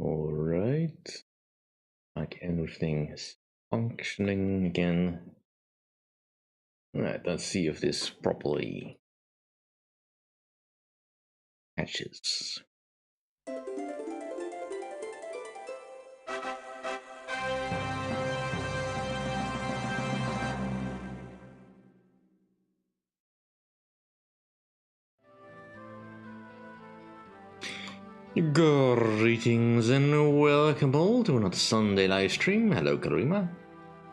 Alright. Like everything is functioning again. Alright, let's see if this properly catches. Greetings and welcome all to another Sunday live stream. Hello Karima.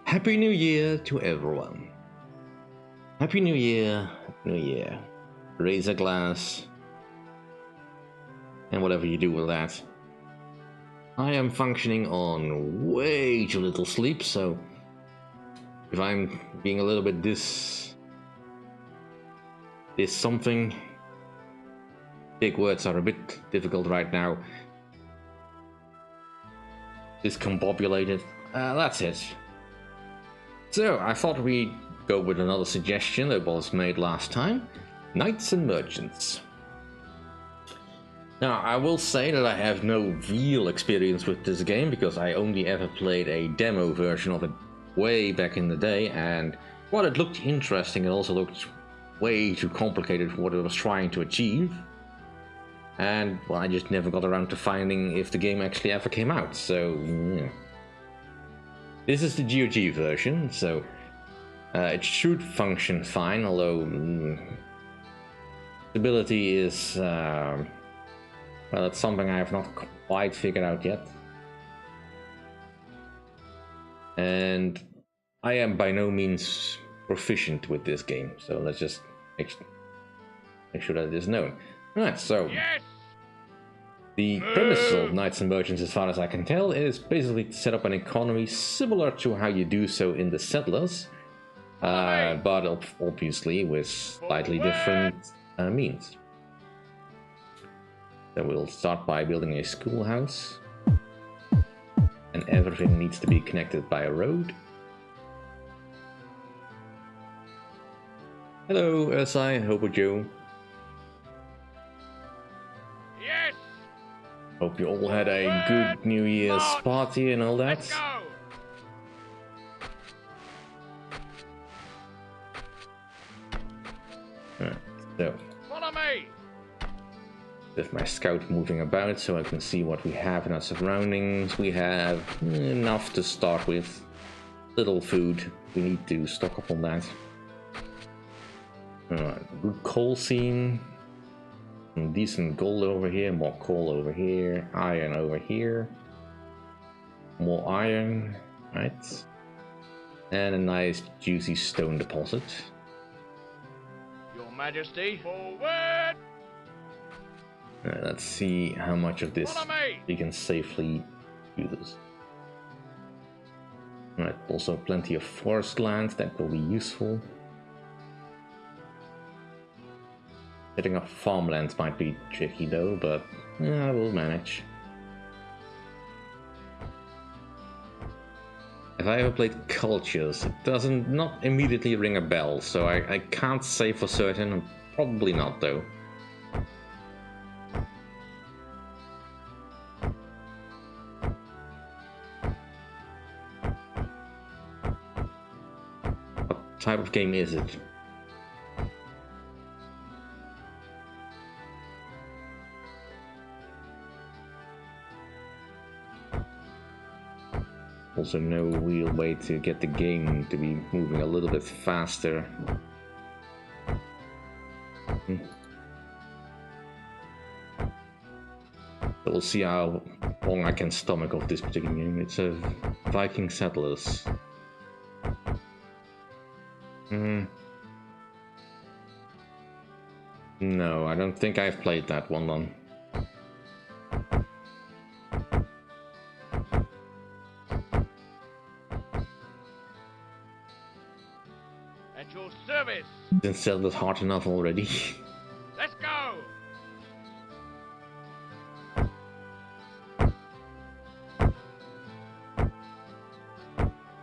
Happy New Year to everyone. Happy New Year, New Year. Raise a glass. And whatever you do with that. I am functioning on way too little sleep, so if I'm being a little bit this something, big words are a bit difficult right now. Discombobulated. That's it. So I thought we'd go with another suggestion that was made last time. Knights and Merchants. Now I will say that I have no real experience with this game because I only ever played a demo version of it way back in the day, and while it looked interesting, it also looked way too complicated for what it was trying to achieve. And, well, I just never got around to finding if the game actually ever came out, so, yeah. This is the GOG version, so it should function fine, although stability is, well, it's something I have not quite figured out yet. And I am by no means proficient with this game, so let's just make sure that it is known. Alright, so yes! The premise of Knights and Merchants, as far as I can tell, is basically to set up an economy similar to how you do so in the Settlers, but obviously with slightly different means. So we'll start by building a schoolhouse, and everything needs to be connected by a road. Hello, Ursai, Hobo Joe. Yes. Hope you all had a good New Year's party and all that. Let's go. Right, so follow me. With my scout moving about so I can see what we have in our surroundings. We have enough to start with. Little food. We need to stock up on that. Alright, good coal seam. Some decent gold over here, more coal over here, iron over here. More iron, right? And a nice juicy stone deposit. Your Majesty, forward! Let's see how much of this we can safely use. Right, also plenty of forest land that will be useful. Setting up farmlands might be tricky though, but yeah, we'll manage. If I ever played Cultures, it doesn't not immediately ring a bell, so I can't say for certain, probably not though. What type of game is it? Also no real way to get the game to be moving a little bit faster. But we'll see how long I can stomach of this particular game. It's a Viking Settlers. No, I don't think I've played that one then. At your service. Didn't sell this hard enough already. Let's go.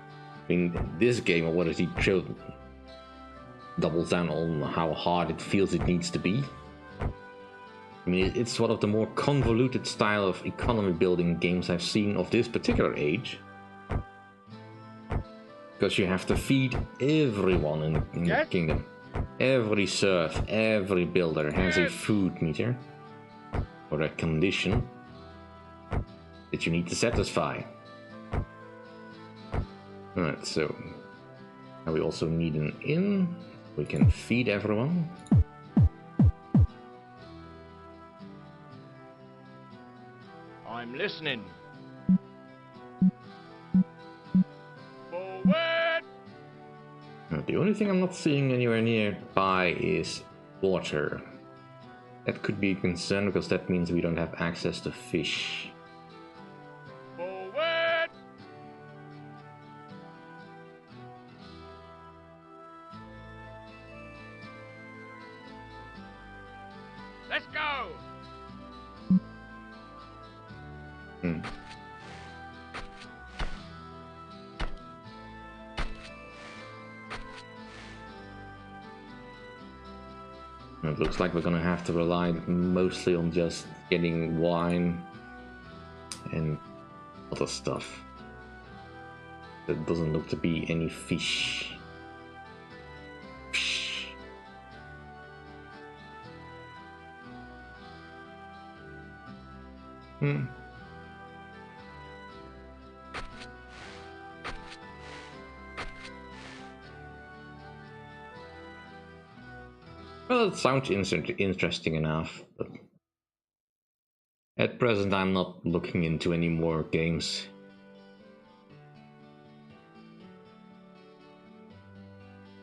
I mean, this game already showed doubles down on how hard it feels it needs to be. I mean, it's one of the more convoluted style of economy building games I've seen of this particular age. Because you have to feed everyone in the kingdom. Every serf, every builder has a food meter or a condition that you need to satisfy. Alright, so now we also need an inn. We can feed everyone. I'm listening. Forward! Now, the only thing I'm not seeing anywhere nearby is water. That could be a concern because that means we don't have access to fish. Forward! Let's go! It looks like we're gonna have to rely mostly on just getting wine and other stuff. There doesn't look to be any fish. Well, it sounds interesting enough, but at present I'm not looking into any more games.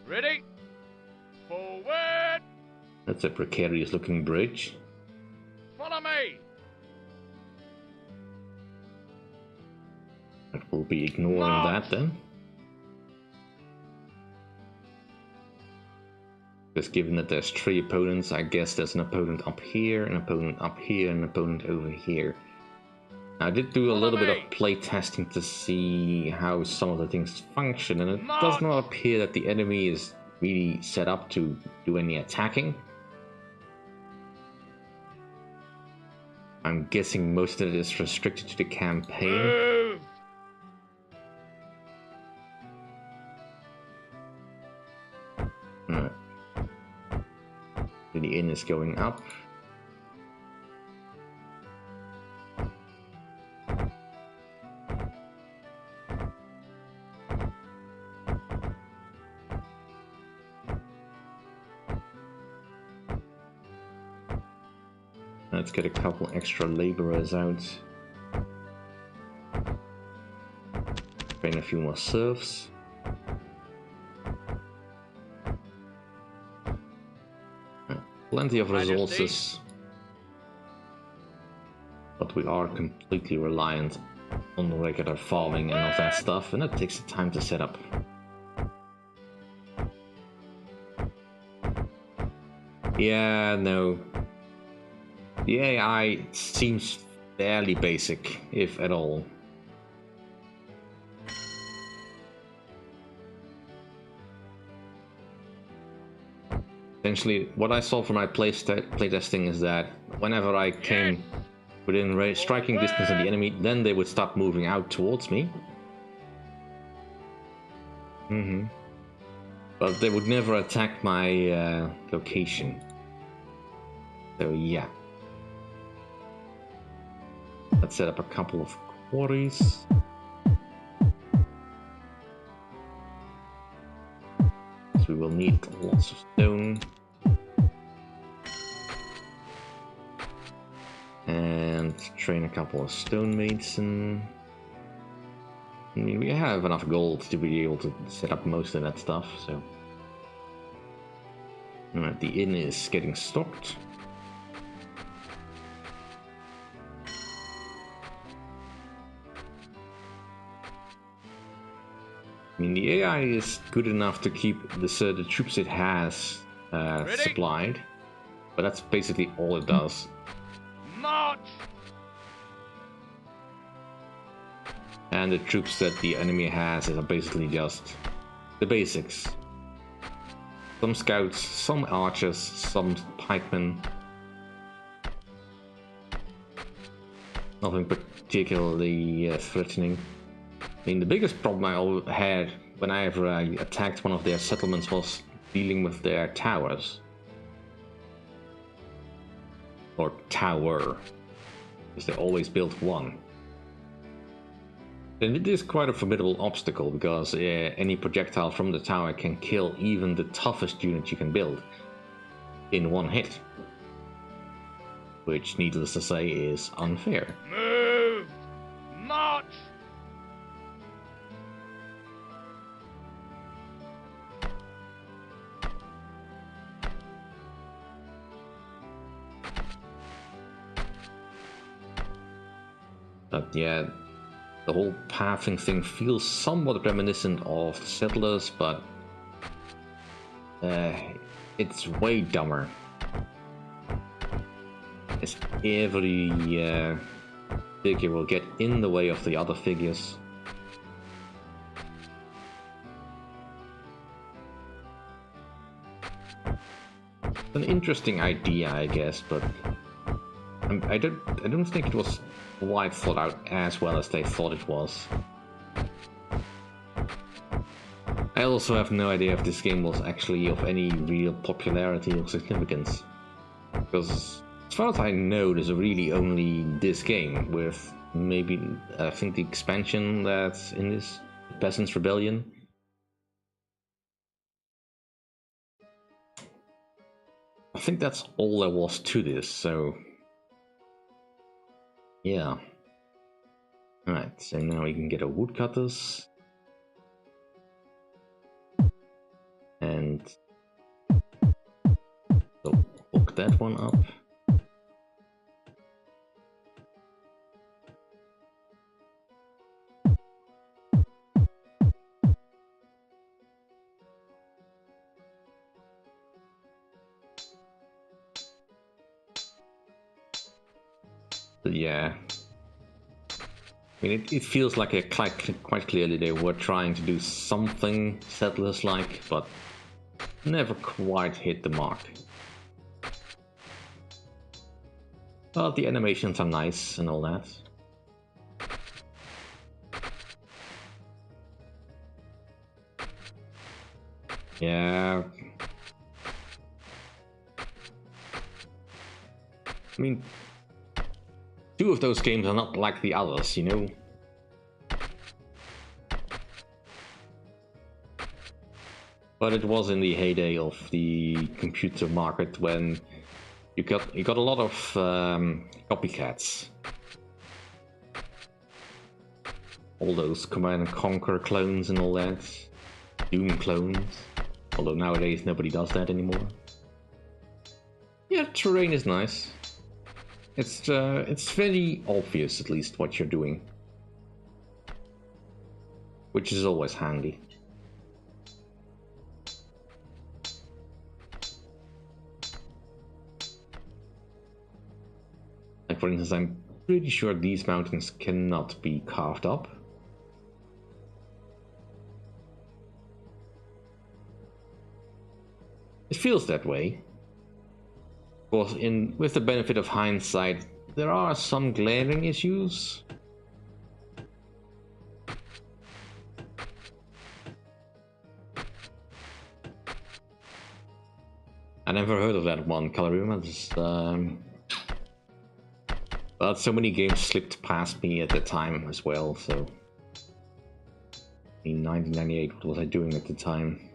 Ready? Forward! That's a precarious looking bridge. Follow me! We'll be ignoring that then. Because given that there's 3 opponents, I guess there's an opponent up here, an opponent up here, and an opponent over here. I did do a little bit of play testing to see how some of the things function, and it does not appear that the enemy is really set up to do any attacking. I'm guessing most of it is restricted to the campaign. Move! Alright. The inn is going up. Let's get a couple extra laborers out. Train a few more serfs. Plenty of resources, but we are completely reliant on regular farming and all that stuff, and it takes time to set up. Yeah, no. The AI seems fairly basic, if at all. Essentially, what I saw from my playtesting is that whenever I came within striking distance of the enemy, then they would stop moving out towards me. But they would never attack my location. So yeah. Let's set up a couple of quarries. So we will need lots of stone. And train a couple of stonemason. I mean, we have enough gold to be able to set up most of that stuff, so. Alright, the inn is getting stocked. I mean, the AI is good enough to keep the troops it has supplied, but that's basically all it does. March! And the troops that the enemy has are basically just the basics. Some scouts, some archers, some pikemen. nothing particularly threatening. I mean, the biggest problem I had whenever I attacked one of their settlements was dealing with their towers. Or tower, because they always built one. And it is quite a formidable obstacle, because any projectile from the tower can kill even the toughest unit you can build in one hit. Which, needless to say, is unfair. Move! March! But yeah, the whole pathing thing feels somewhat reminiscent of Settlers, but it's way dumber. As every figure will get in the way of the other figures. An interesting idea, I guess, but I don't think it was quite thought out as well as they thought it was. I also have no idea if this game was actually of any real popularity or significance, because as far as I know, there's really only this game, with maybe, I think, the expansion that's in this, Peasants' Rebellion. I think that's all there was to this, so yeah. Alright, so now we can get our woodcutters. And so hook that one up. But yeah, I mean, it feels like quite clearly they were trying to do something Settlers-like, but never quite hit the mark. But the animations are nice and all that. Yeah. I mean, two of those games are not like the others, you know? But it was in the heyday of the computer market when you got a lot of copycats. All those Command & Conquer clones and all that. Doom clones. Although nowadays nobody does that anymore. Yeah, terrain is nice. It's very obvious, at least, what you're doing. Which is always handy. Like, for instance, I'm pretty sure these mountains cannot be carved up. It feels that way. Of course, with the benefit of hindsight, there are some glaring issues. I never heard of that one, Calorima. But so many games slipped past me at the time as well, so... In 1998, what was I doing at the time?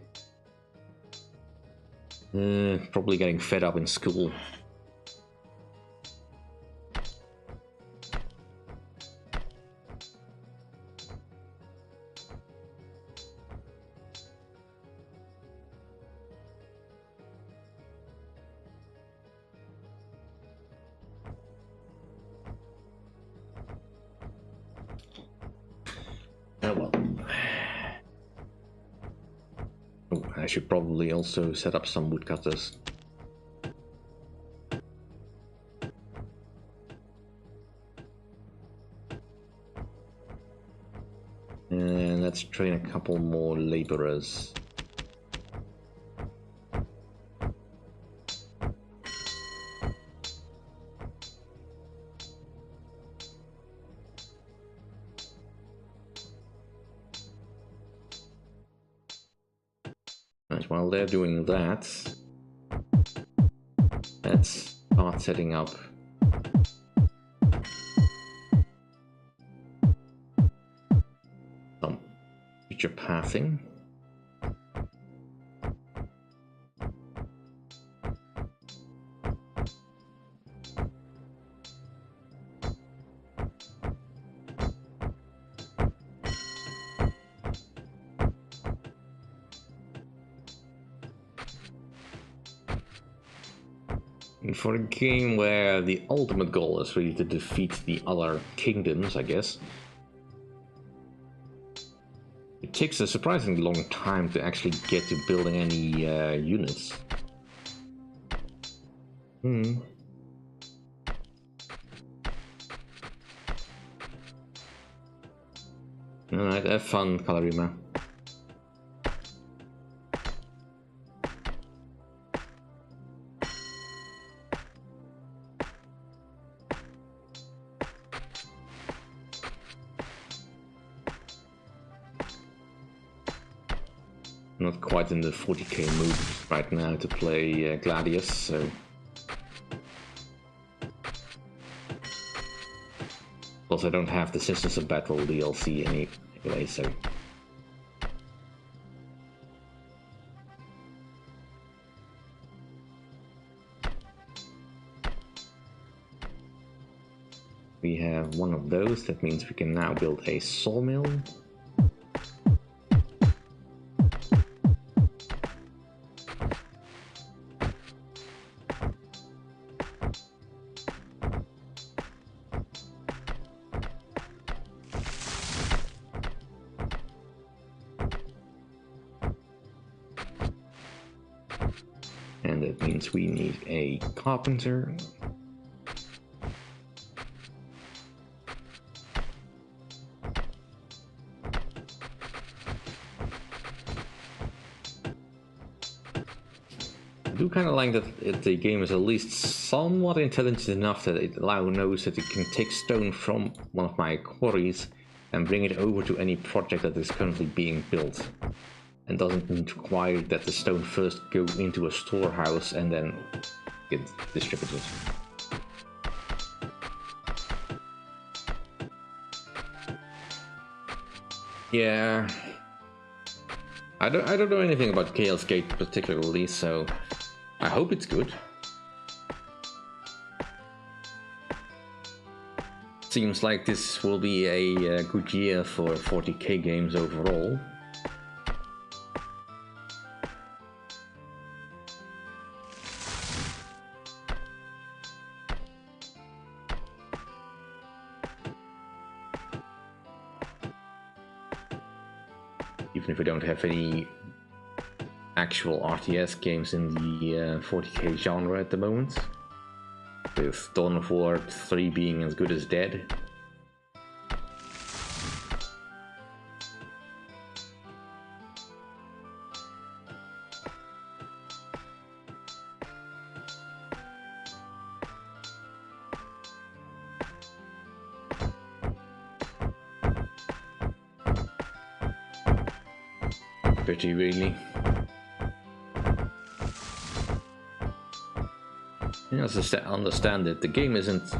Probably getting fed up in school. Oh well. Oh, I should probably also set up some woodcutters. And let's train a couple more laborers. And while they're doing that, let's start setting up some future pathing. And for a game where the ultimate goal is really to defeat the other kingdoms, I guess, it takes a surprisingly long time to actually get to building any units. Alright, have fun, Kalarima. Not quite in the 40k mood right now to play Gladius, so... Plus I don't have the Sisters of Battle DLC anyway, so... We have one of those, that means we can now build a sawmill. And that means we need a carpenter. I do kind of like that the game is at least somewhat intelligent enough that it knows that it can take stone from one of my quarries and bring it over to any project that is currently being built. And doesn't require that the stone first go into a storehouse and then get distributed. Yeah, I don't know anything about Chaos Gate particularly, so I hope it's good. Seems like this will be a good year for 40k games overall. Even if we don't have any actual RTS games in the 40k genre at the moment, with Dawn of War 3 being as good as dead. Pretty really. As I understand it, the game isn't,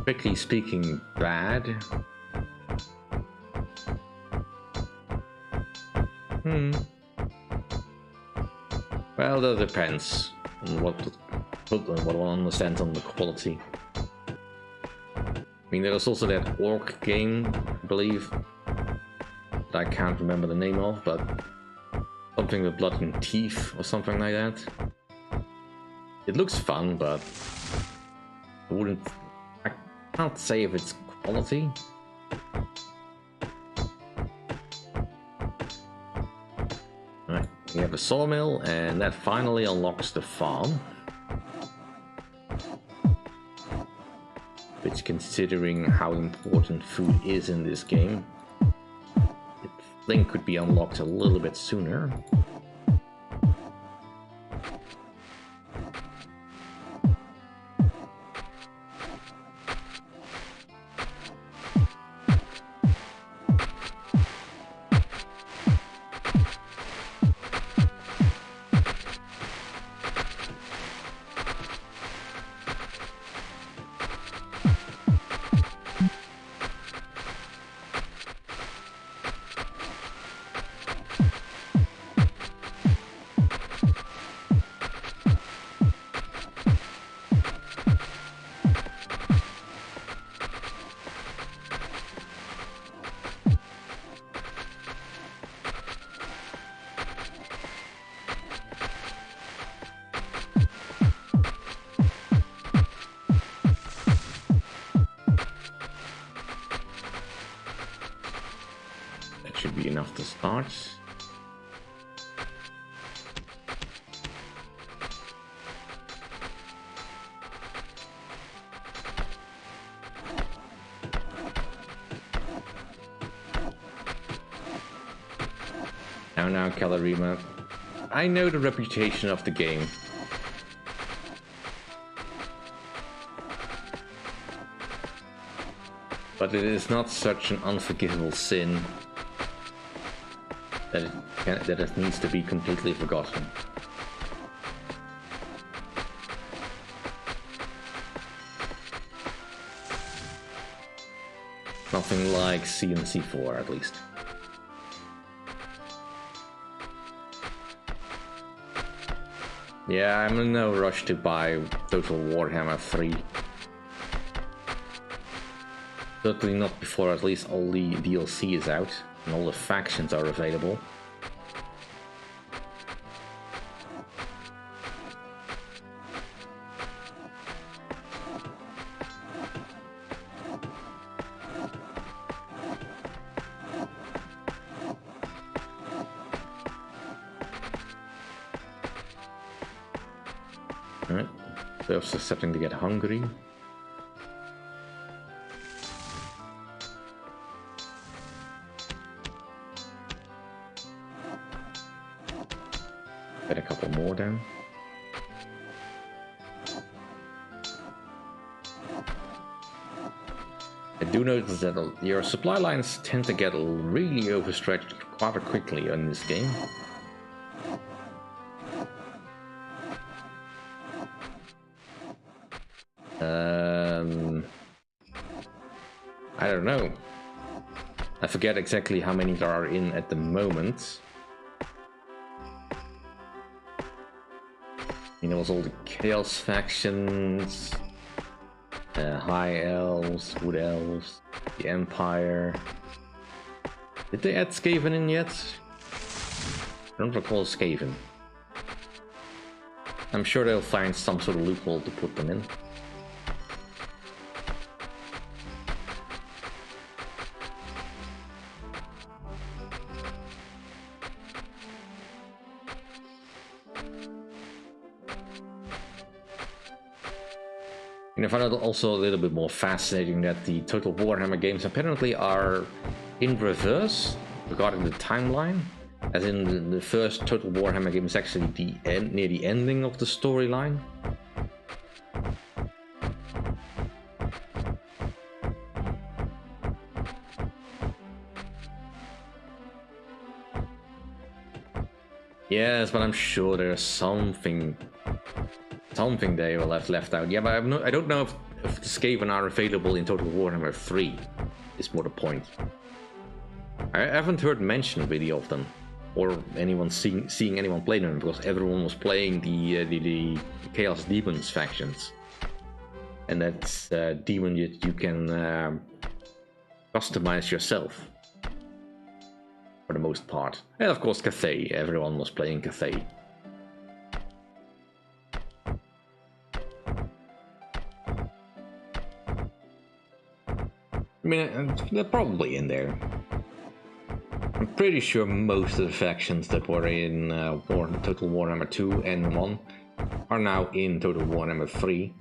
strictly speaking, bad. Well, that depends on what one understands on the quality. I mean, there's also that orc game, I believe, that I can't remember the name of, but something with blood and teeth or something like that. It looks fun, but I can't say if it's quality. Right, we have a sawmill, and that finally unlocks the farm. Which, considering how important food is in this game, I think could be unlocked a little bit sooner. start. Now, Kalarima. I know the reputation of the game. But it is not such an unforgivable sin that it needs to be completely forgotten. Nothing like CNC4, at least. Yeah, I'm in no rush to buy Total Warhammer 3. Certainly not before at least all the DLC is out and all the factions are available. Alright, so also starting to get hungry. Get a couple more down. I do notice that your supply lines tend to get really overstretched quite quickly in this game. I don't know. I forget exactly how many there are in at the moment. You know, it's all the Chaos factions, High Elves, Wood Elves, the Empire. Did they add Skaven in yet? I don't recall Skaven. I'm sure they'll find some sort of loophole to put them in. And I found it also a little bit more fascinating that the Total Warhammer games apparently are in reverse regarding the timeline. As in, the first Total Warhammer game is actually near the ending of the storyline. Yes, but I'm sure there's something they will have left out. Yeah, but I don't know if the Skaven are available in Total Warhammer 3. Is more the point. I haven't heard mention really of them, or anyone seeing anyone play them, because everyone was playing the Chaos Demons factions, and that's demon that you can customize yourself for the most part. And of course, Cathay. Everyone was playing Cathay. I mean, they're probably in there. I'm pretty sure most of the factions that were in Total Warhammer 2 and 1 are now in Total Warhammer 3.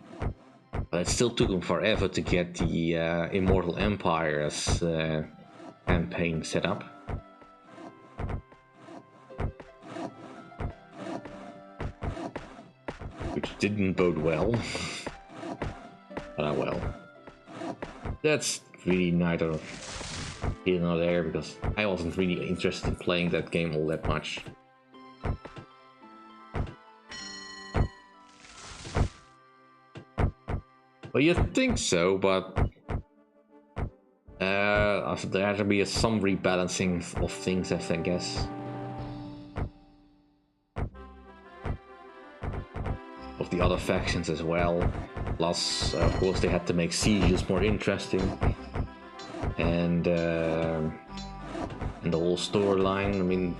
But it still took them forever to get the Immortal Empire's campaign set up. Which didn't bode well. But well. That's really neither here nor there, because I wasn't really interested in playing that game all that much. Well, you'd think so, but there had to be some rebalancing of things, I guess. Of the other factions as well. Plus, of course, they had to make sieges more interesting, and the whole storyline. I mean,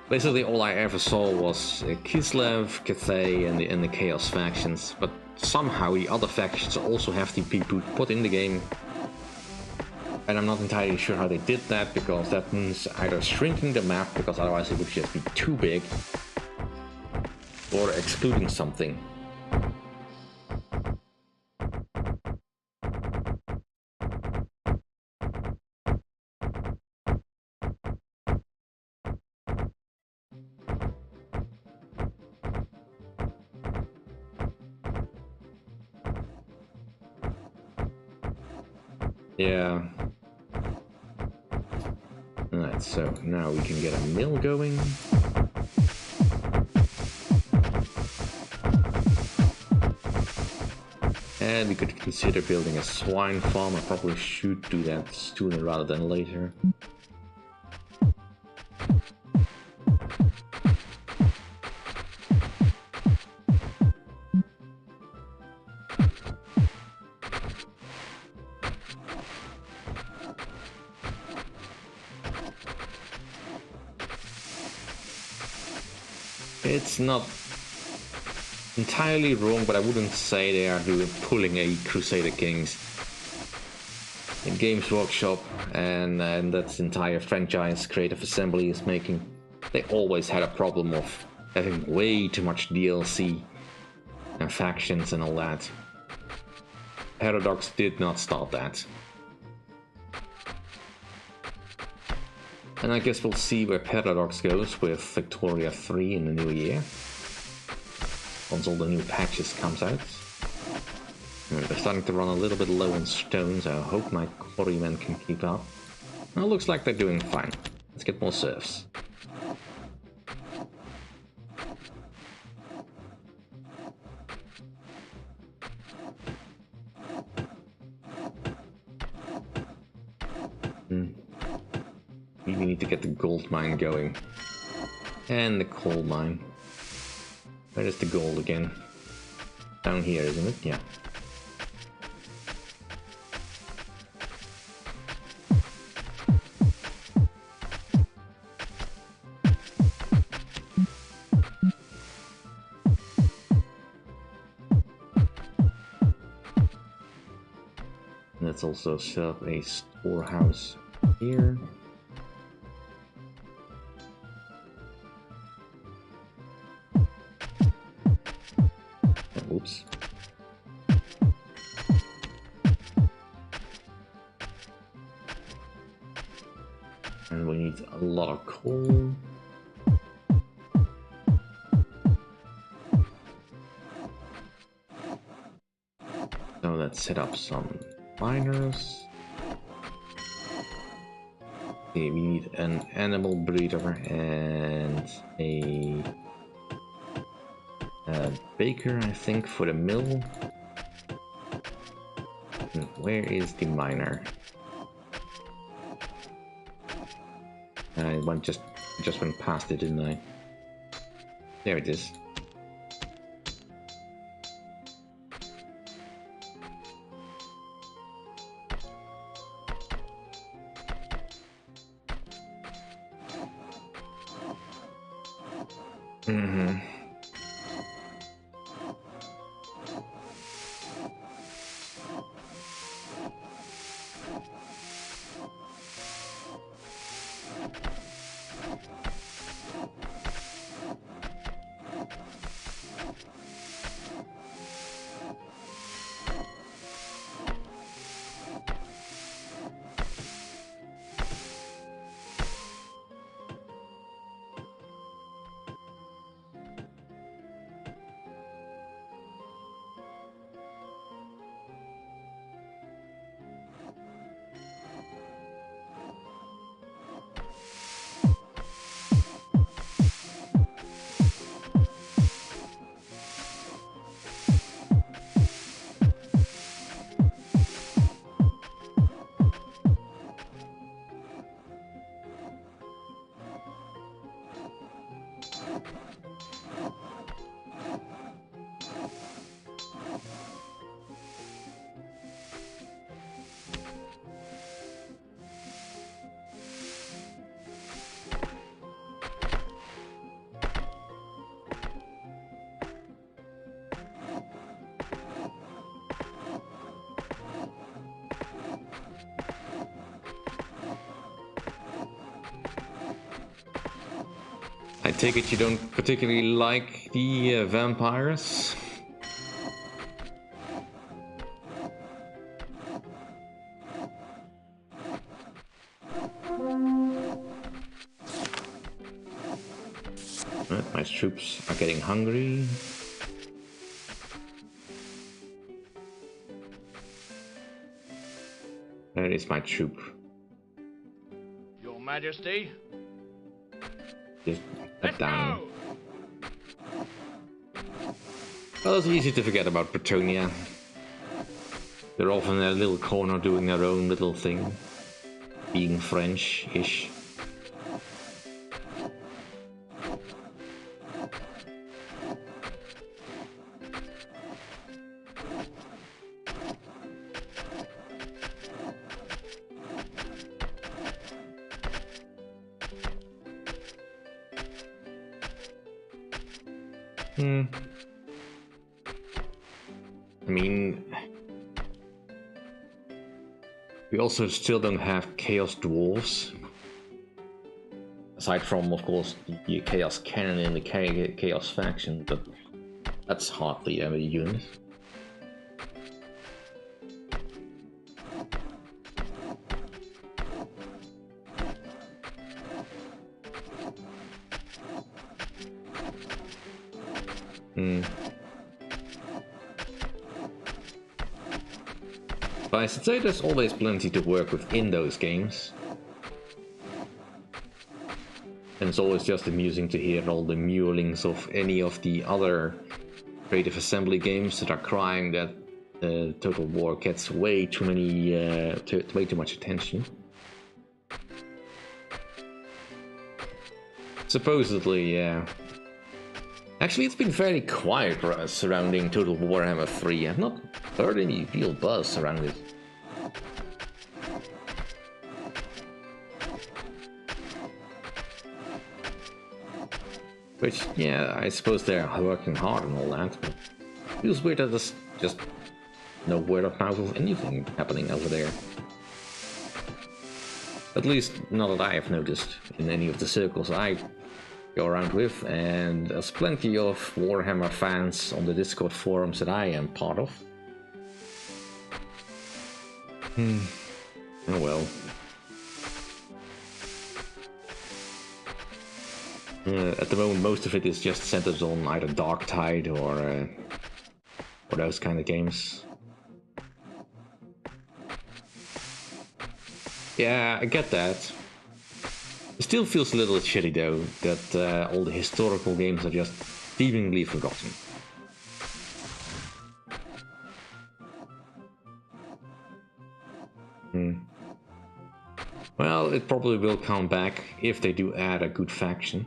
basically all I ever saw was Kislev, Cathay, and the Chaos factions. But somehow the other factions also have to be put in the game. And I'm not entirely sure how they did that, because that means either shrinking the map, because otherwise it would just be too big, or excluding something. Yeah. Alright, so now we can get a mill going. And we could consider building a swine farm. I probably should do that sooner rather than later. It's not entirely wrong, but I wouldn't say they are pulling a Crusader Kings. In Games Workshop and that entire franchise Creative Assembly is making, they always had a problem of having way too much DLC and factions and all that. Paradox did not stop that. And I guess we'll see where Paradox goes with Victoria 3 in the new year, once all the new patches comes out. And they're starting to run a little bit low on stone, so I hope my quarrymen can keep up. Well, it looks like they're doing fine. Let's get more serfs. We need to get the gold mine going. And the coal mine. Where is the gold again? Down here, isn't it? Yeah. Let's also set up a storehouse here. Oops. And we need a lot of coal. So let's set up some miners. Okay, we need an animal breeder and a baker, I think, for the mill. And where is the miner? I just went past it, didn't I? There it is. Mm-hmm. take it you don't particularly like the vampires? My troops are getting hungry. There is my troop. Your Majesty. Just Let's down. go. Well, it's easy to forget about Bretonnia. They're off in their little corner doing their own little thing. Being French-ish. I mean, we also still don't have Chaos Dwarves. Aside from, of course, the Chaos Cannon in the Chaos faction, but that's hardly ever a unit. But I should say there's always plenty to work with in those games. And it's always just amusing to hear all the mewlings of any of the other Creative Assembly games that are crying that Total War gets way too many, way too much attention. Supposedly, yeah. Actually, it's been fairly quiet surrounding Total Warhammer 3. I've not heard any real buzz around it. Which, yeah, I suppose they're working hard and all that, but it feels weird that there's just no word of mouth of anything happening over there. At least not that I have noticed in any of the circles I go around with, and there's plenty of Warhammer fans on the Discord forums that I am part of. Oh well. At the moment, most of it is just centered on either Darktide or those kind of games. Yeah, I get that. It still feels a little shitty though, that all the historical games are just seemingly forgotten. Well, it probably will come back if they do add a good faction.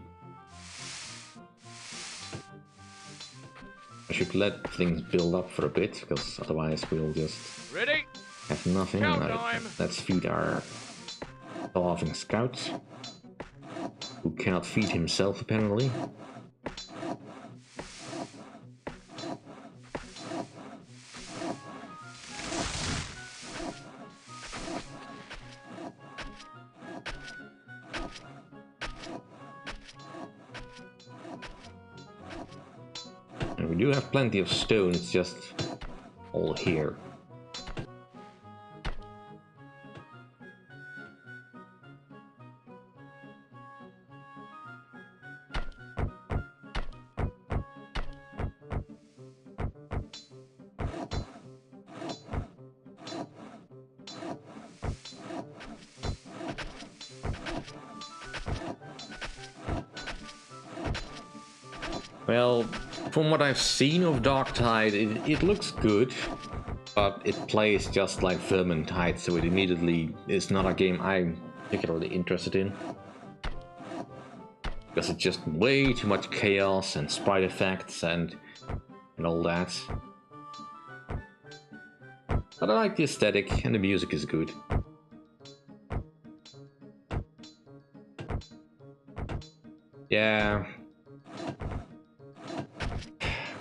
I should let things build up for a bit, because otherwise we'll just Ready? have nothing. Showtime. Let's feed our starving scout, who cannot feed himself apparently. And we do have plenty of stone, it's just all here. Well, from what I've seen of Darktide, it looks good, but it plays just like Vermintide, so it immediately is not a game I'm particularly interested in. Because it's just way too much chaos and sprite effects and all that. But I like the aesthetic and the music is good. Yeah.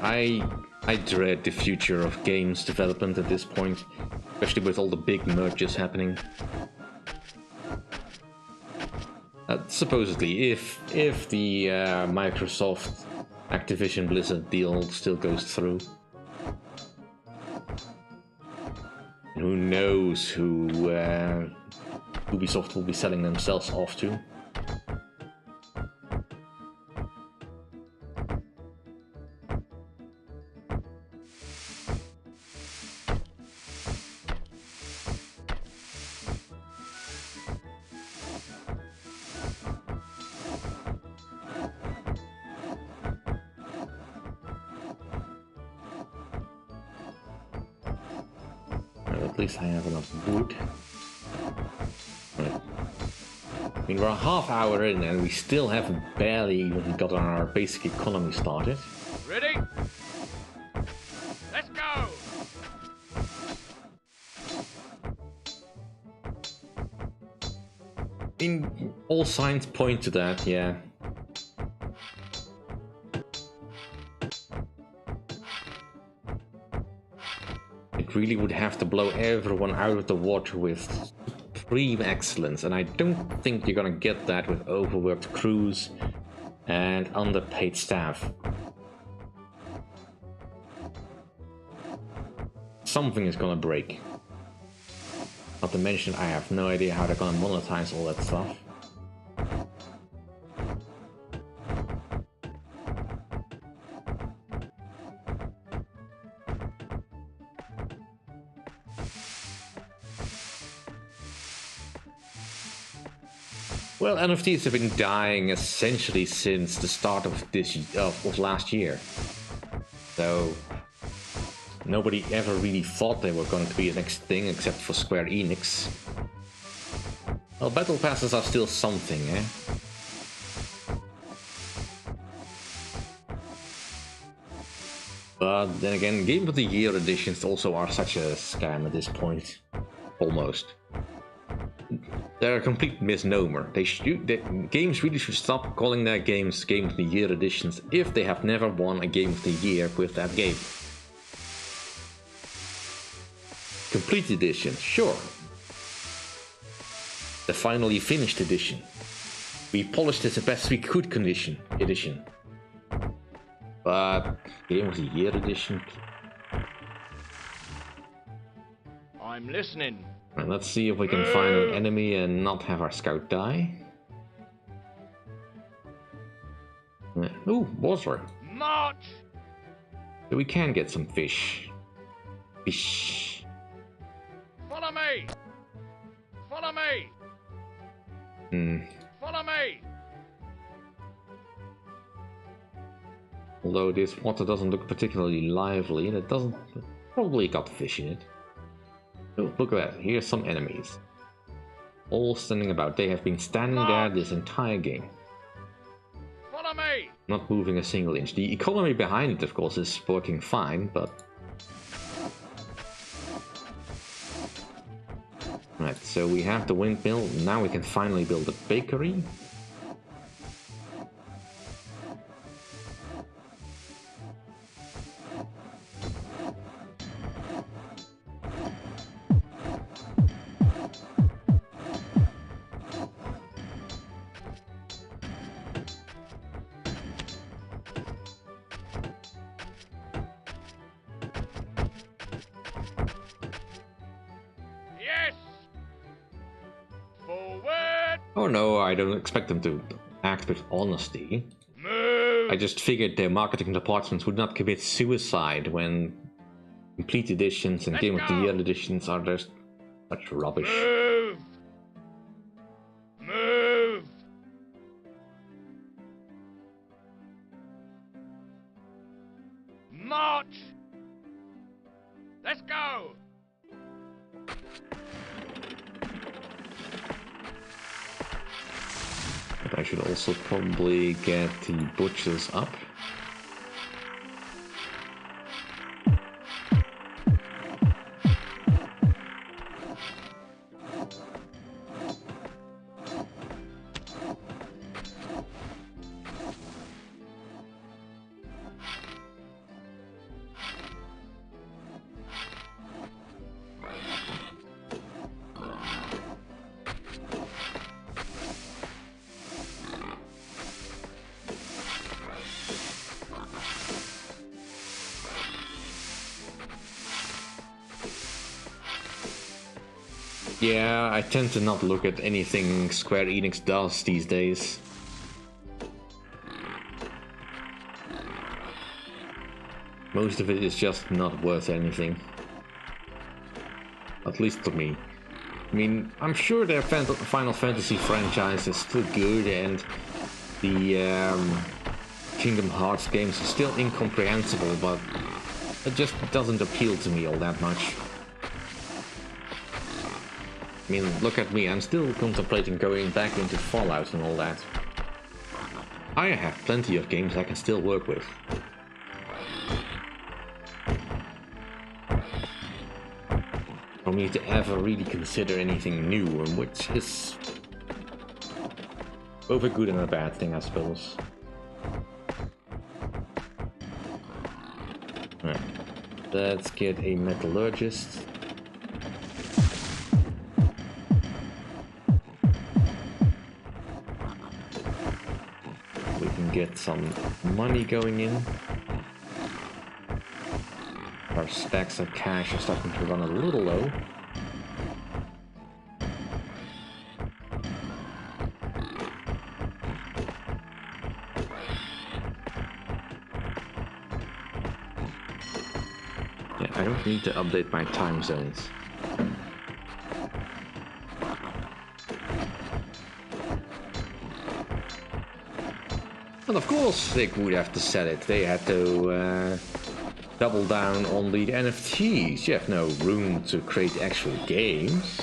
I dread the future of games development at this point, especially with all the big mergers happening. Supposedly, if the Microsoft Activision Blizzard deal still goes through. Who knows who Ubisoft will be selling themselves off to. At least I have enough wood. Right. I mean, we're a half hour in and we still haven't barely even gotten our basic economy started. Ready? Let's go! I mean, all signs point to that, yeah. It really would have to blow everyone out of the water with supreme excellence, and I don't think you're gonna get that with overworked crews and underpaid staff. Something is gonna break. Not to mention, I have no idea how they're gonna monetize all that stuff. Well, NFTs have been dying essentially since the start of last year. So nobody ever really thought they were going to be the next thing except for Square Enix. Well, battle passes are still something, eh? But then again, Game of the Year editions also are such a scam at this point. Almost. They're a complete misnomer. Games really should stop calling their games Game of the Year editions if they have never won a Game of the Year with that game. Complete edition, sure. The finally finished edition. We polished it the best we could edition. But Game of the Year edition? I'm listening. Right, let's see if we can find an enemy and not have our scout die. Ooh, water. March! So we can get some fish. Fish. Follow me! Follow me! Follow me! Although this water doesn't look particularly lively, and it doesn't probably got fish in it. Oh, look at that, here's some enemies. All standing about. They have been standing there this entire game. Follow me! Not moving a single inch. The economy behind it, of course, is working fine, but... Right, so we have the windmill. Now we can finally build a bakery. Oh no, I don't expect them to act with honesty. Move! I just figured their marketing departments would not commit suicide when complete editions and Game of the Year editions are just such rubbish. Move! Move! March! Let's go! But I should also probably get the butchers up. Yeah, I tend to not look at anything Square Enix does these days. Most of it is just not worth anything. At least to me. I mean, I'm sure their Final Fantasy franchise is still good, and the Kingdom Hearts games are still incomprehensible, but it just doesn't appeal to me all that much. I mean, look at me, I'm still contemplating going back into Fallout and all that. I have plenty of games I can still work with. For me to ever really consider anything new, which is both a good and a bad thing, I suppose. Right. Let's get a metallurgist. We can get some money going in. Our stacks of cash are starting to run a little low. Yeah, I don't need to update my time zones. Well, of course they would have to sell it. They had to double down on the NFTs. You have no room to create actual games.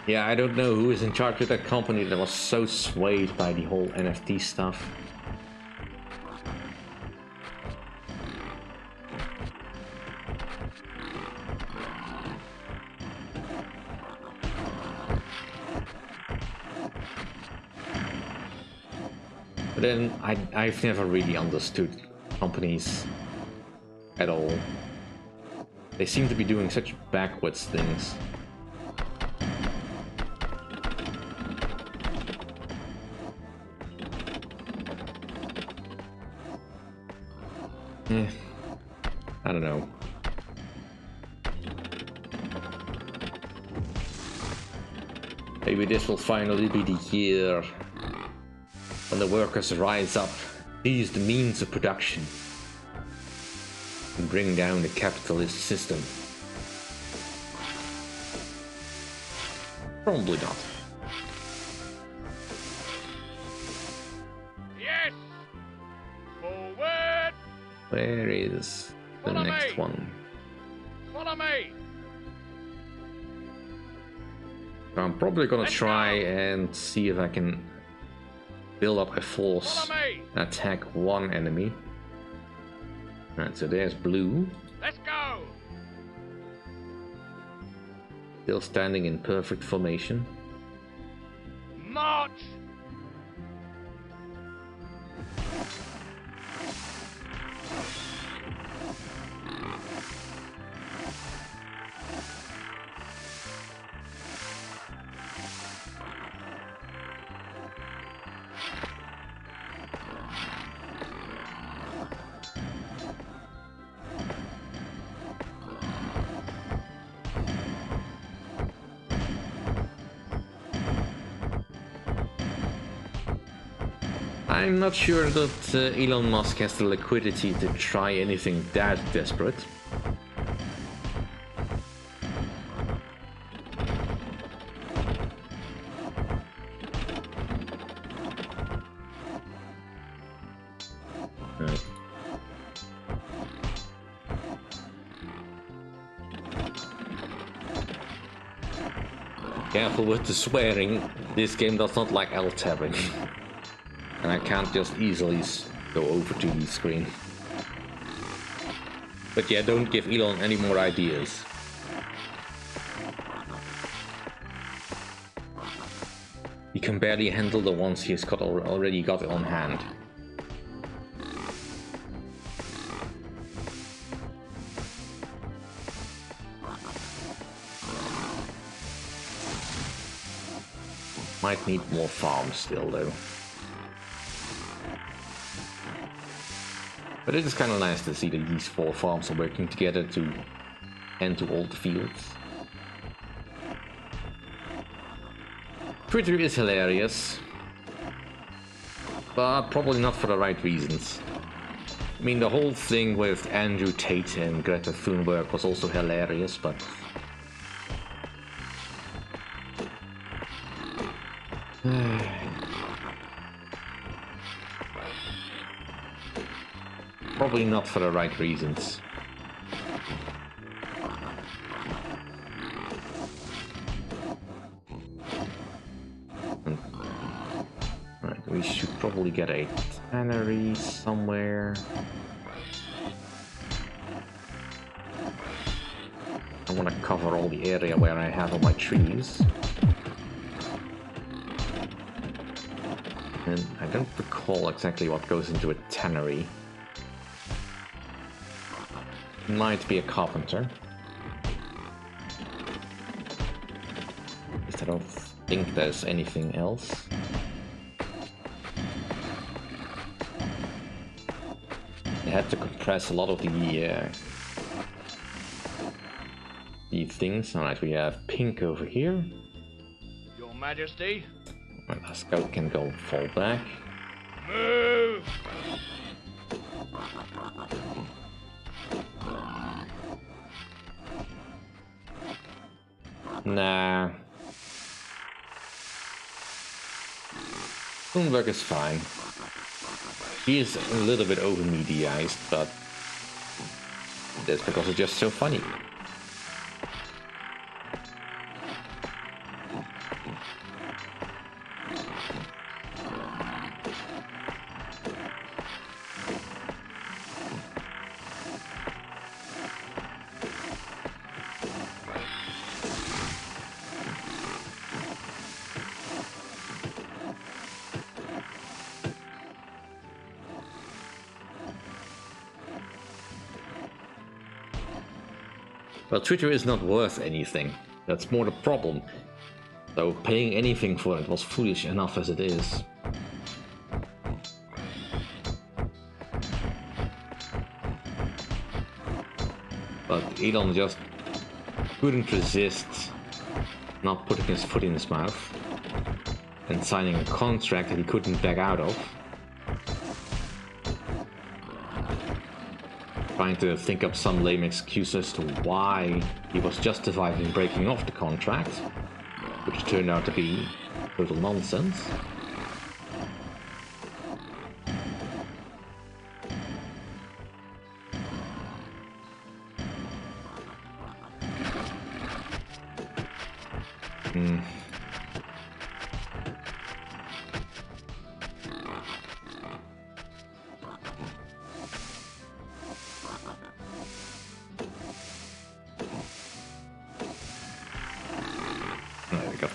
Yeah, I don't know who is in charge of that company that was so swayed by the whole NFT stuff. But then I've never really understood companies at all. They seem to be doing such backwards things. I don't know. Maybe this will finally be the year when the workers rise up, seize the means of production, and bring down the capitalist system. Probably not. Yes! Forward! Where is the Follow next me. one? Follow me! I'm probably gonna Let's try go. and see if I can build up a force Follow me! and attack one enemy. Right, so there's blue, Let's go! still standing in perfect formation. March! I'm not sure that Elon Musk has the liquidity to try anything that desperate. Right. Careful with the swearing, this game does not like L-tabbing. And I can't just easily go over to the screen. But yeah, don't give Elon any more ideas. He can barely handle the ones he's already got on hand. Might need more farms still though. But it is kind of nice to see that these 4 farms are working together to end to all the fields. Twitter is hilarious, but probably not for the right reasons. I mean, the whole thing with Andrew Tate and Greta Thunberg was also hilarious, but probably not for the right reasons. Right, we should probably get a tannery somewhere. I want to cover all the area where I have all my trees. And I don't recall exactly what goes into a tannery. Might be a carpenter. At least I don't think there's anything else. I had to compress a lot of the things. Alright, we have pink over here. Your Majesty. Right, our scout can go fall back. Move! Nah. Thunberg is fine. He is a little bit over mediaized, but that's because it's just so funny. But Twitter is not worth anything. That's more the problem. So paying anything for it was foolish enough as it is. But Elon just couldn't resist not putting his foot in his mouth and signing a contract that he couldn't back out of. Trying to think up some lame excuse as to why he was justified in breaking off the contract, which turned out to be total nonsense.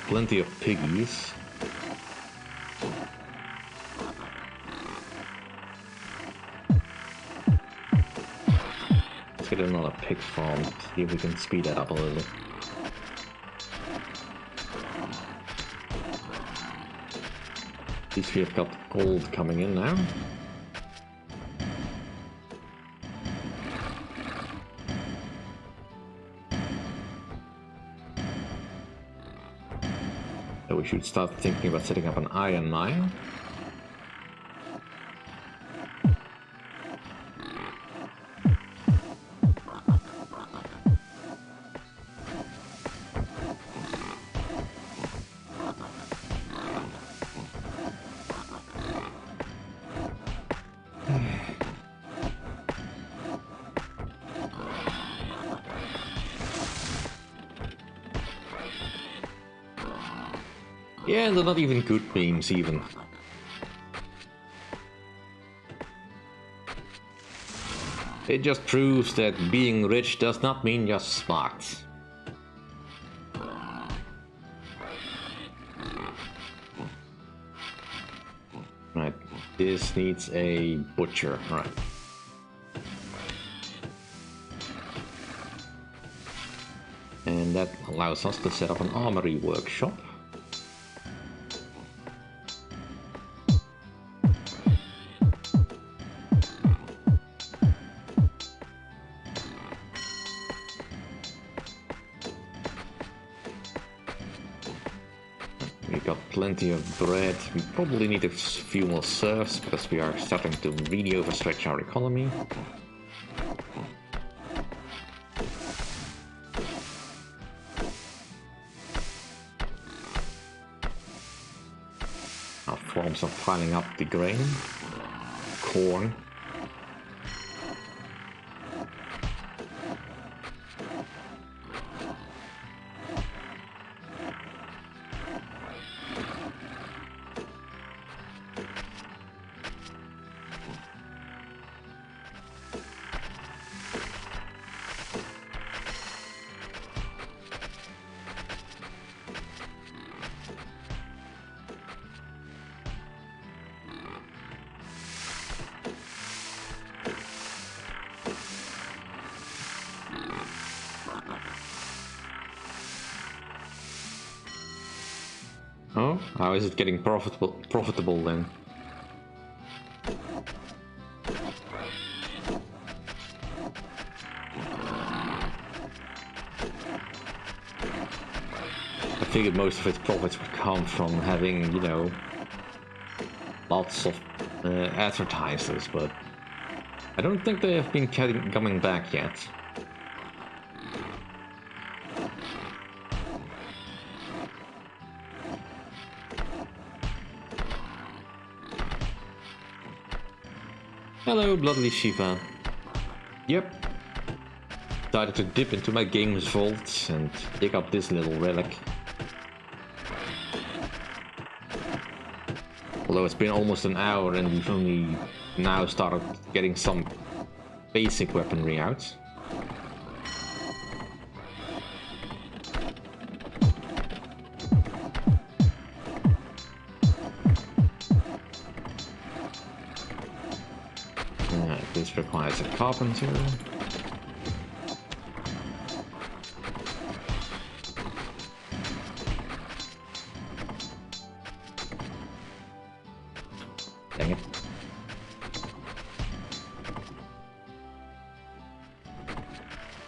Plenty of piggies. Let's get another pig farm, see if we can speed that up a little. At least we have got gold coming in now. We should start thinking about setting up an iron mine. Yeah, they're not even good memes, even. It just proves that being rich does not mean you're smart. Right, this needs a butcher, right. And that allows us to set up an armory workshop. got plenty of bread. We probably need a few more serfs because we are starting to really overstretch our economy. Our farms are piling up the grain, corn. Oh, how is it getting profitable then? I figured most of its profits would come from having, you know, lots of advertisers, but I don't think they have been coming back yet. Hello, Bloodly Shiva. Yep. Decided to dip into my games vault and pick up this little relic. Although it's been almost an hour and we've only now started getting some basic weaponry out. This requires a carpenter. Dang it.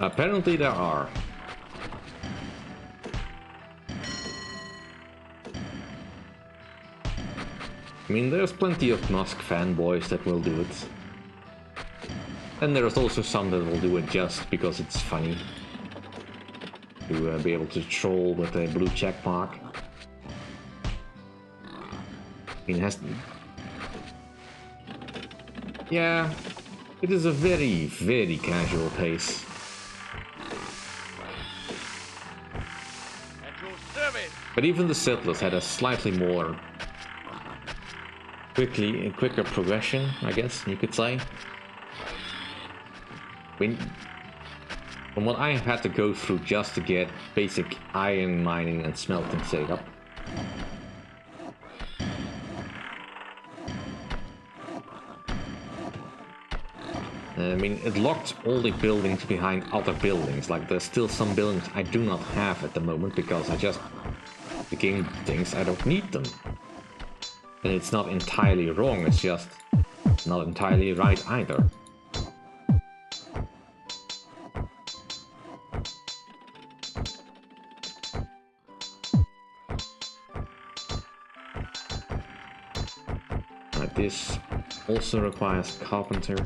Apparently there are. I mean, there's plenty of Musk fanboys that will do it. And there's also some that will do it just because it's funny. To be able to troll with a blue check mark. I mean, yeah, it is a very, very casual pace. But even the settlers had a slightly more quicker progression, I guess you could say. From what I had to go through just to get basic iron mining and smelting set up. I mean, it locked all the buildings behind other buildings. Like, there's still some buildings I do not have at the moment because the game thinks I don't need them. And it's not entirely wrong, it's just not entirely right either. This also requires a carpenter.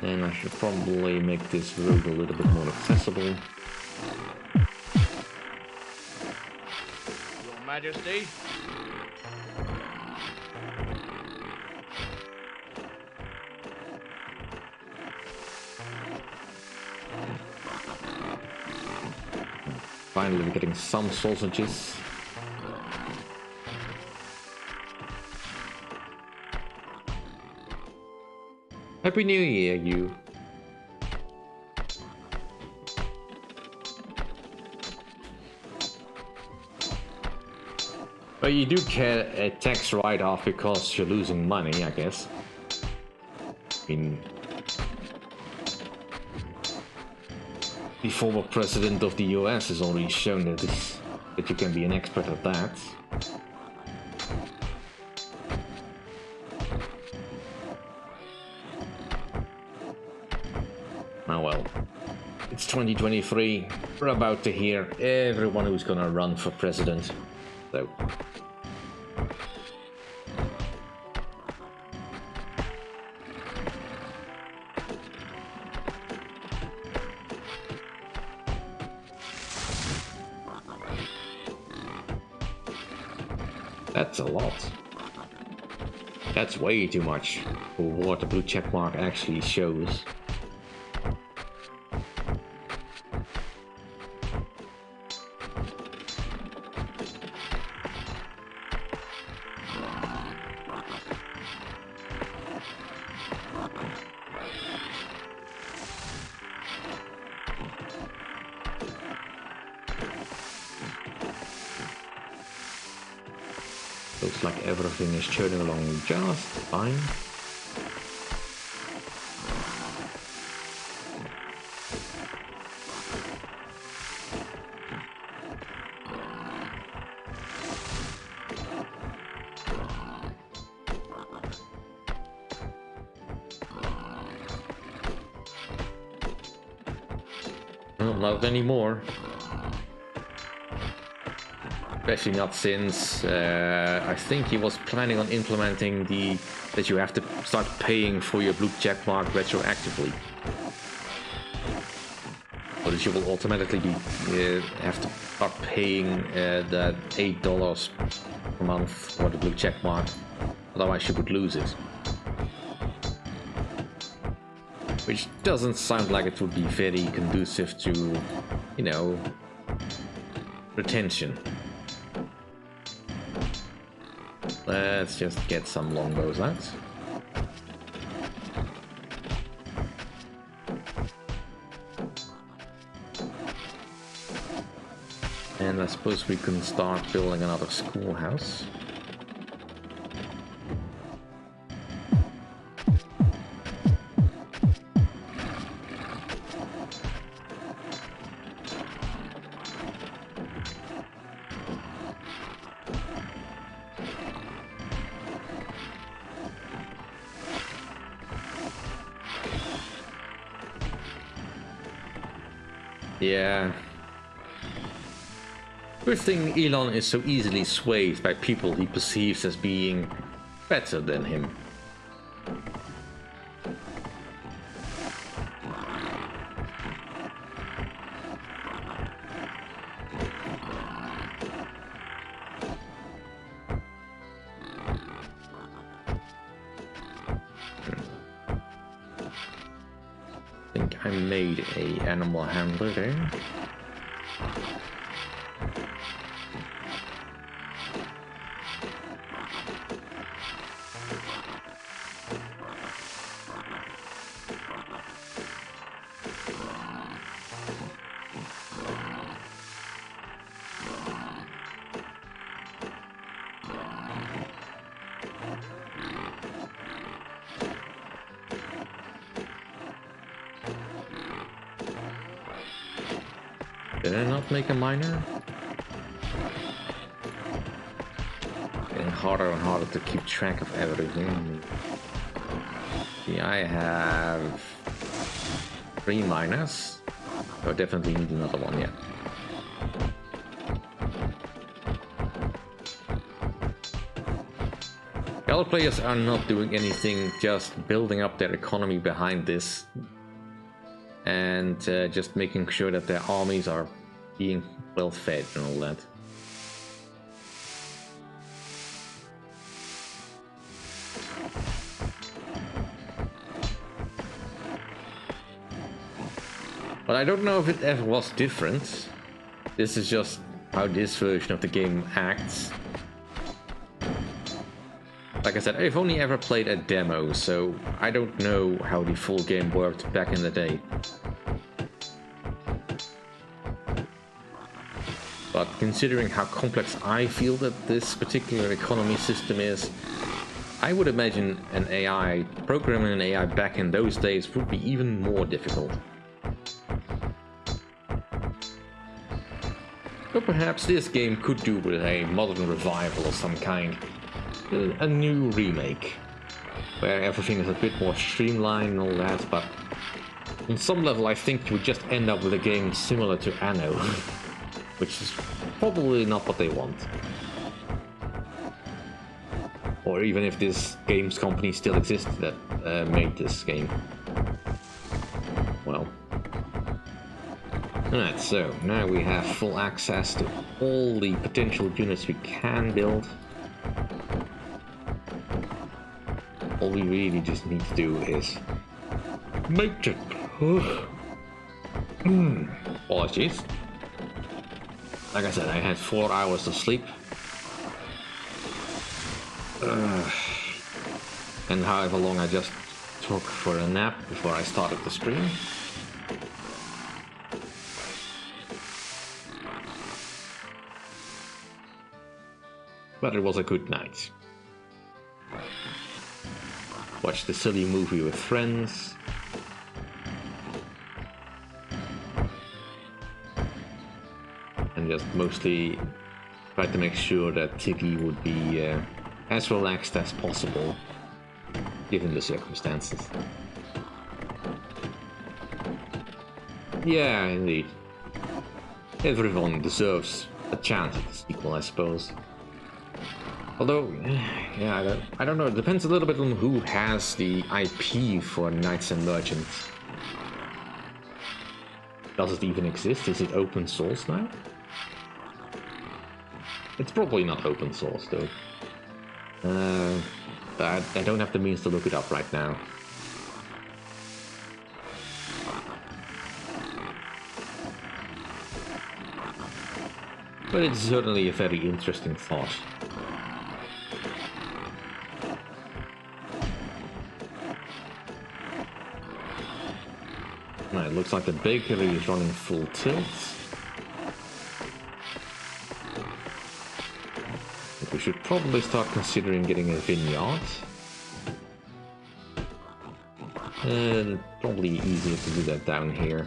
And I should probably make this road a little bit more accessible. Your Majesty. Finally, we're getting some sausages. Happy New Year, you. But you do get a tax write-off because you're losing money, I guess. I mean, the former president of the US has already shown that you can be an expert at that. Oh well. It's 2023. We're about to hear everyone who's gonna run for president. So. That's a lot. That's way too much for what the blue checkmark actually shows. Looks like everything is churning along just fine. Well, not anymore. Especially not since I think he was planning on implementing that you have to start paying for your blue checkmark retroactively, or that you will automatically be have to start paying that $8 per month for the blue checkmark. Otherwise, you would lose it. Which doesn't sound like it would be very conducive to, you know, retention. Let's just get some longbows out. And I suppose we can start building another schoolhouse. Yeah. Good thing Elon is so easily swayed by people he perceives as being better than him. I think I made a animal handler there. Did I not make a miner? Getting harder and harder to keep track of everything. See, I have 3 miners. So I definitely need another one, yeah. The other players are not doing anything, just building up their economy behind this. And just making sure that their armies are being well fed and all that. But I don't know if it ever was different. This is just how this version of the game acts. Like I said, I've only ever played a demo, so I don't know how the full game worked back in the day. But considering how complex I feel that this particular economy system is, I would imagine programming an AI back in those days would be even more difficult. But perhaps this game could do with a modern revival of some kind. A new remake, where everything is a bit more streamlined and all that, but On some level, I think you would just end up with a game similar to Anno, which is probably not what they want. Or even if this games company still exists that made this game. Well. Alright, so now we have full access to all the potential units we can build. All we really just need to do is make it. Apologies. Like I said, I had 4 hours of sleep. And however long I just took for a nap before I started the stream. But it was a good night. Watched a silly movie with friends. And just mostly tried to make sure that Tiggy would be as relaxed as possible, given the circumstances. Yeah, indeed. Everyone deserves a chance at the sequel, I suppose. Although, yeah, I don't know, it depends a little bit on who has the IP for Knights and Merchants. Does it even exist? Is it open source now? It's probably not open source, though. I don't have the means to look it up right now. But it's certainly a very interesting thought. Right, it looks like the bakery is running full tilt. We should probably start considering getting a vineyard. And probably easier to do that down here.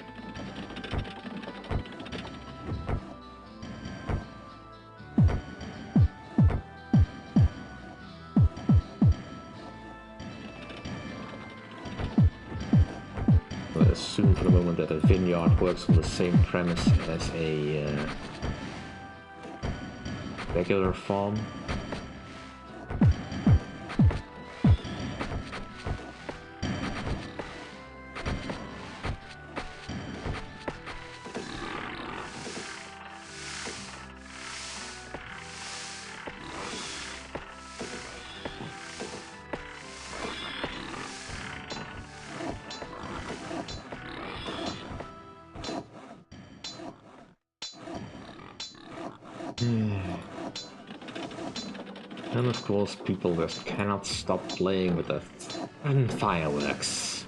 I'll assume for the moment that a vineyard works on the same premise as a regular farm. And of course, people just cannot stop playing with the fireworks.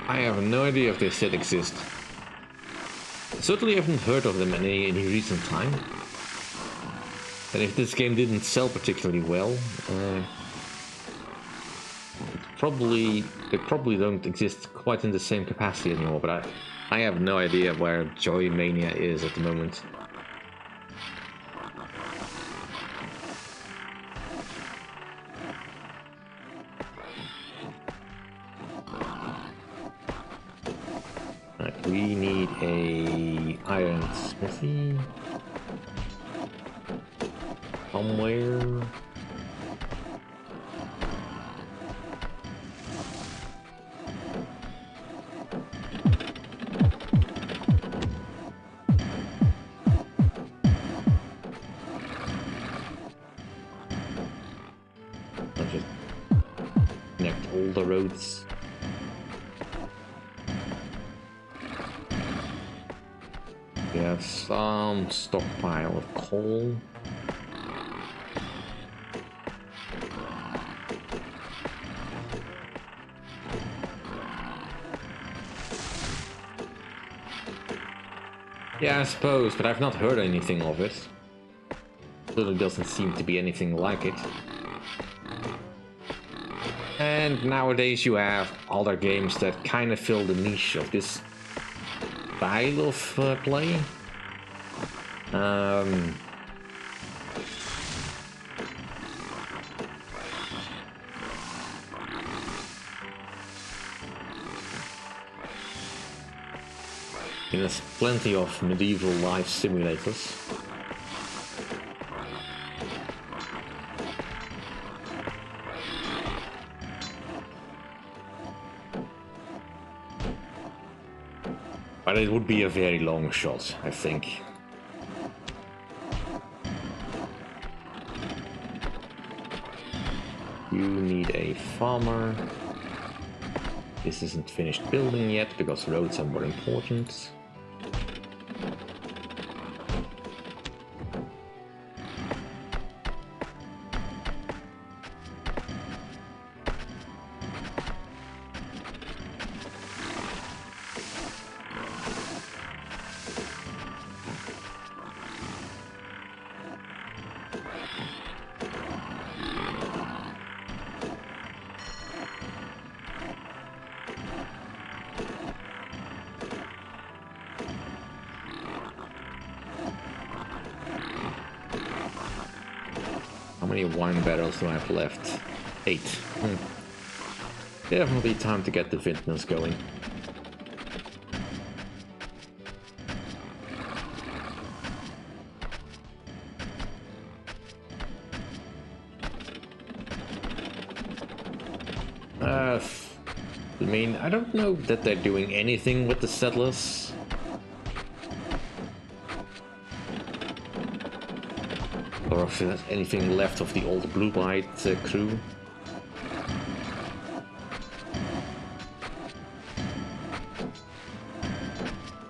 I have no idea if they still exist. I certainly haven't heard of them in any recent time. And if this game didn't sell particularly well, they probably don't exist quite in the same capacity anymore, but I have no idea where Joy Mania is at the moment. Right, we need a iron smithy somewhere. The roads. We have some stockpile of coal. Yeah, I suppose, but I've not heard anything of it. Really doesn't seem to be anything like it. And nowadays you have other games that kind of fill the niche of this style of play. There's plenty of medieval life simulators. But it would be a very long shot, I think. You need a farmer. This isn't finished building yet because roads are more important. How many wine barrels do I have left? 8. Definitely time to get the vintners going. I mean, I don't know that they're doing anything with the settlers. Or if there's anything left of the old blue-eyed crew.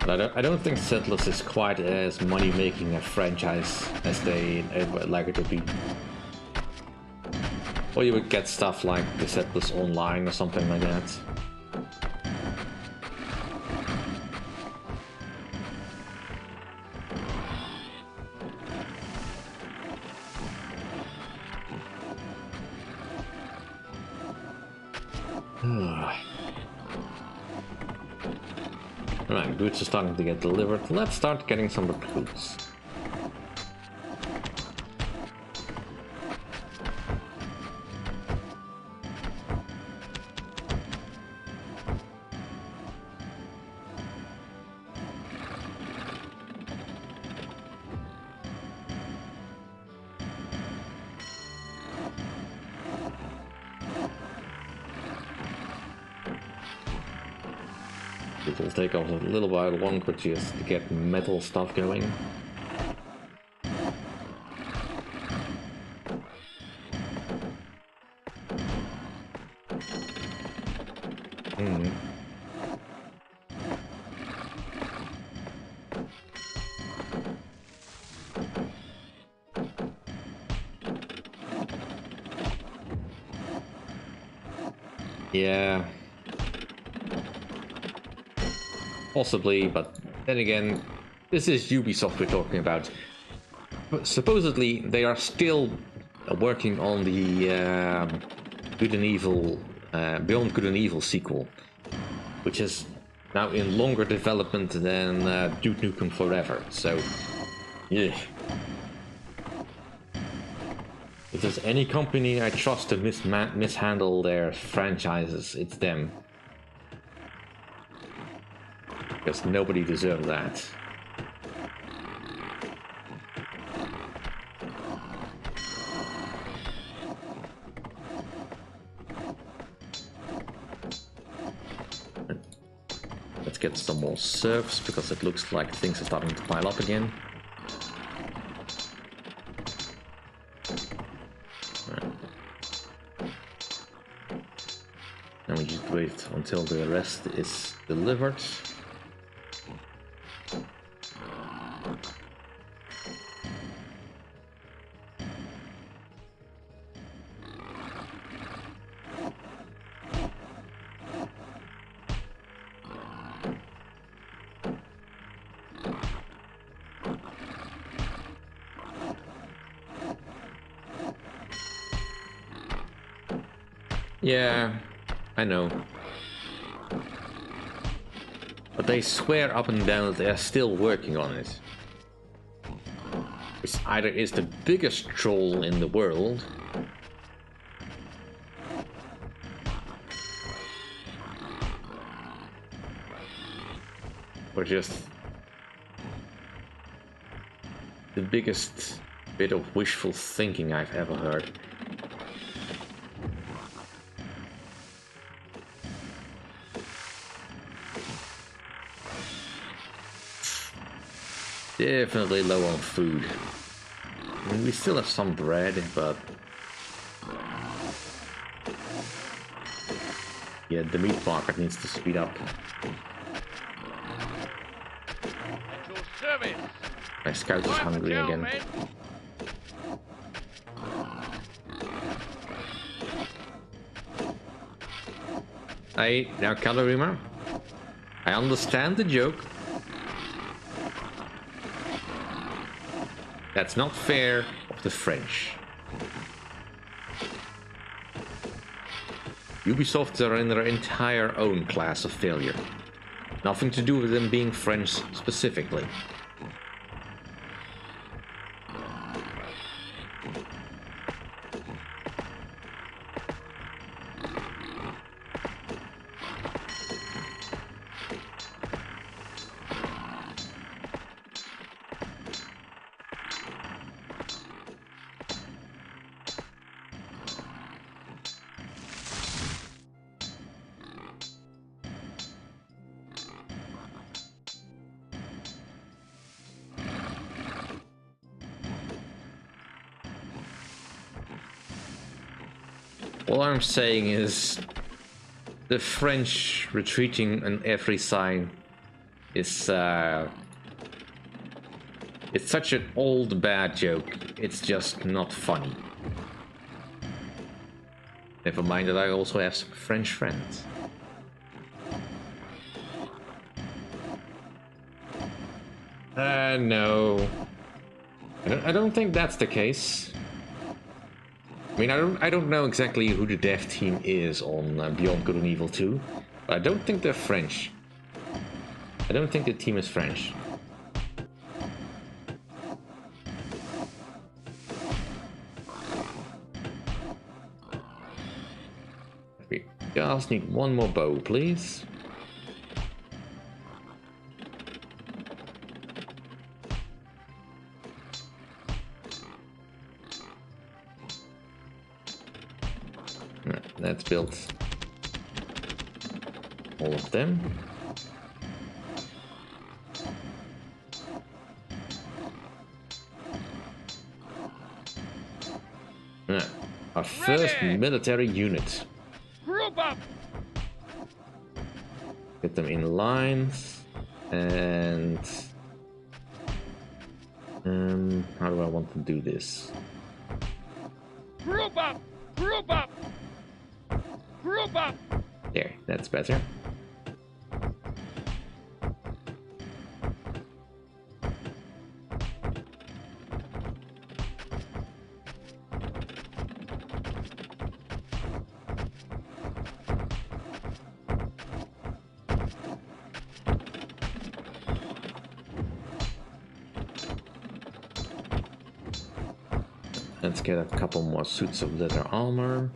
But I don't think Settlers is quite as money-making a franchise as they would like it to be. Or you would get stuff like the Settlers Online or something like that. Alright, goods are starting to get delivered. Let's start getting some recruits. It will take us a little while longer just to get metal stuff going. Yeah. Possibly, but then again, this is Ubisoft we're talking about. But supposedly, they are still working on the Good and Evil, Beyond Good and Evil sequel, which is now in longer development than Duke Nukem Forever. So, yeah. If there's any company I trust to mishandle their franchises, it's them. Because nobody deserved that. Let's get some more serfs, because it looks like things are starting to pile up again. And we just wait until the rest is delivered. Yeah, I know. But they swear up and down that they are still working on it. Which either is the biggest troll in the world, or just the biggest bit of wishful thinking I've ever heard. Definitely low on food. I mean, we still have some bread, but yeah, the meat market needs to speed up. At your service. My scout is hungry again. Hey, now Calorima, I understand the joke. That's not fair of the French. Ubisoft are in their entire own class of failure. Nothing to do with them being French specifically. All I'm saying is the French retreating on every sign is it's such an old bad joke. It's just not funny. Never mind that I also have some French friends. No. I don't think that's the case. I mean, I don't know exactly who the dev team is on Beyond Good and Evil 2, but I don't think they're French. I don't think the team is French. We just need one more bow, please. Let's build all of them. Our first military unit. Group up. Get them in lines, and how do I want to do this? Group up. Group up. Group up. There, that's better. Let's get a couple more suits of leather armor.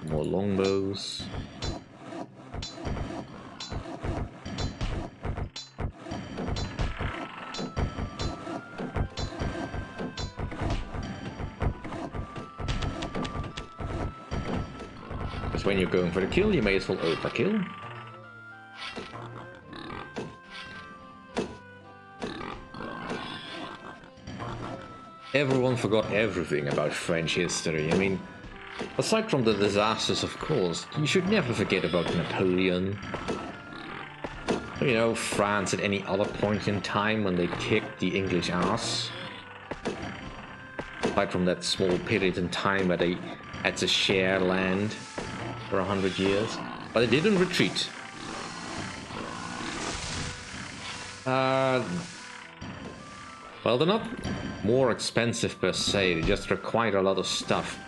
More longbows. Because when you're going for the kill, you may as well overkill. Everyone forgot everything about French history. I mean, aside from the disasters, of course, you should never forget about Napoleon. You know, France at any other point in time when they kicked the English ass. Aside from that small period in time where they had to share land for 100 years. But they didn't retreat. Well, they're not more expensive per se, they just require a lot of stuff.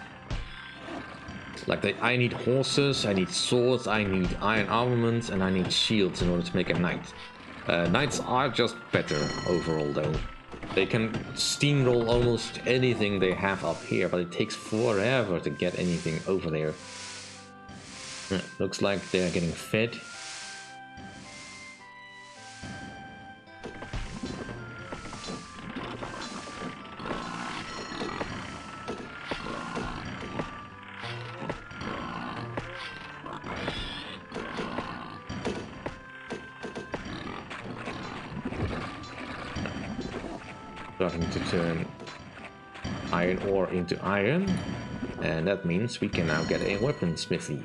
Like, I need horses, I need swords, I need iron armaments, and I need shields in order to make a knight. Knights are just better overall, though. They can steamroll almost anything they have up here, but it takes forever to get anything over there. Looks like they're getting fed. Starting to turn iron ore into iron, and that means we can now get a weapon smithy.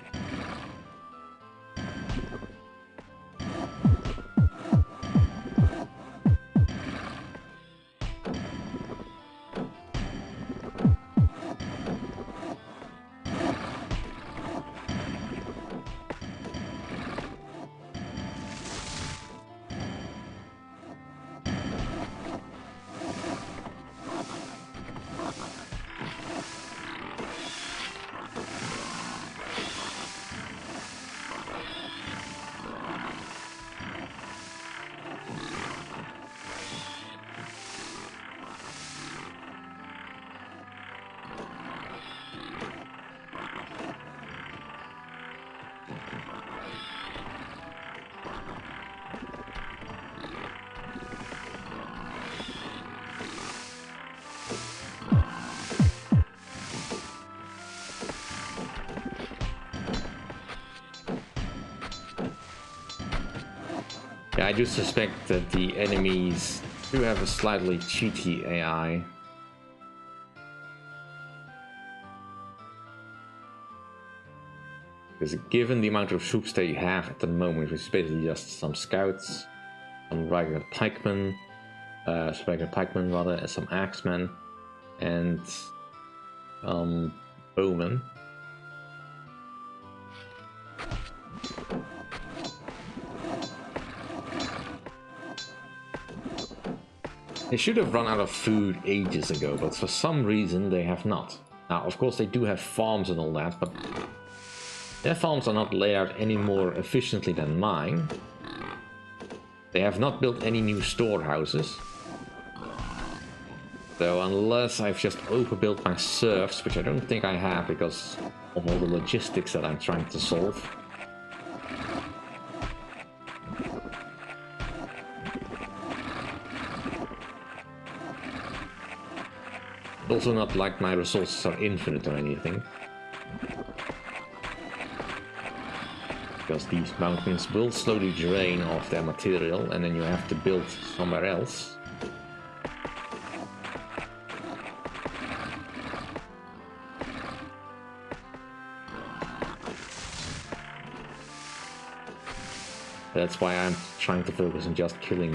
Yeah, I do suspect that the enemies do have a slightly cheaty AI. Because given the amount of troops they have at the moment, which is basically just some scouts, some regular pikemen, and some axemen, and bowmen. They should have run out of food ages ago, but for some reason they have not. Now, of course, they do have farms and all that, but their farms are not laid out any more efficiently than mine. They have not built any new storehouses. So unless I've just overbuilt my serfs, which I don't think I have because of all the logistics that I'm trying to solve. Also not like my resources are infinite or anything. Because these mountains will slowly drain off their material and then you have to build somewhere else. That's why I'm trying to focus on just killing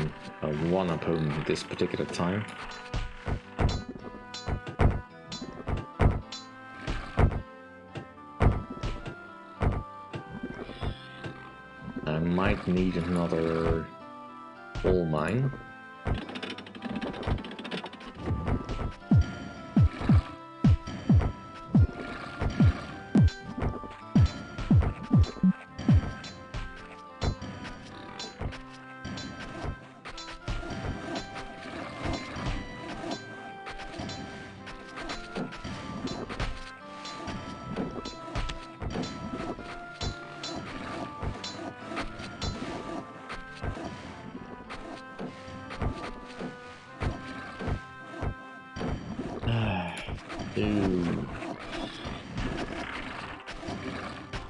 one opponent at this particular time. I might need another coal mine.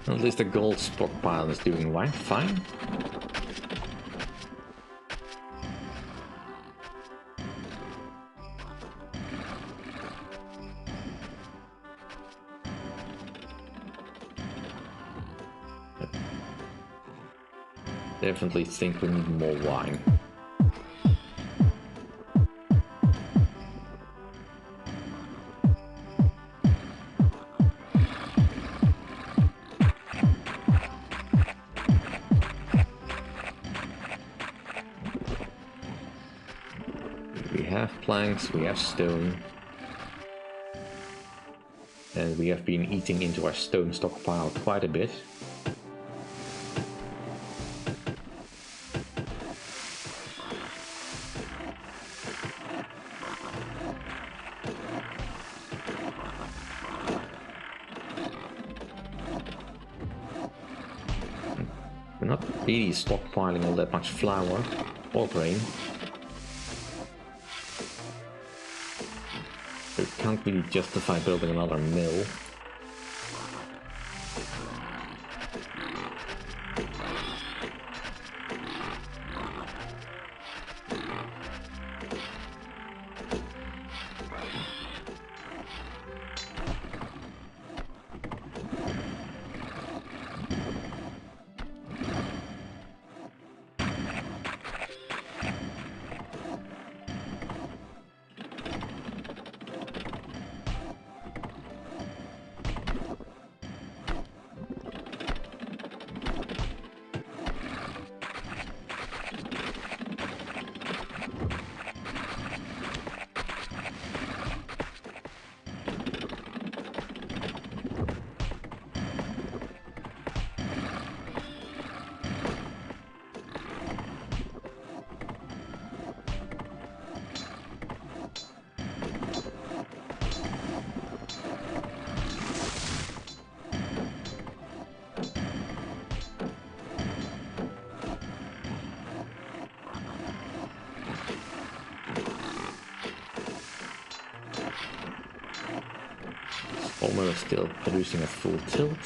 At least the gold stockpile is doing fine. Definitely think we need more wine. Planks, we have stone, and we have been eating into our stone stockpile quite a bit. really stockpiling all that much flour or grain. So it can't really justify building another mill. Almost still producing at full tilt.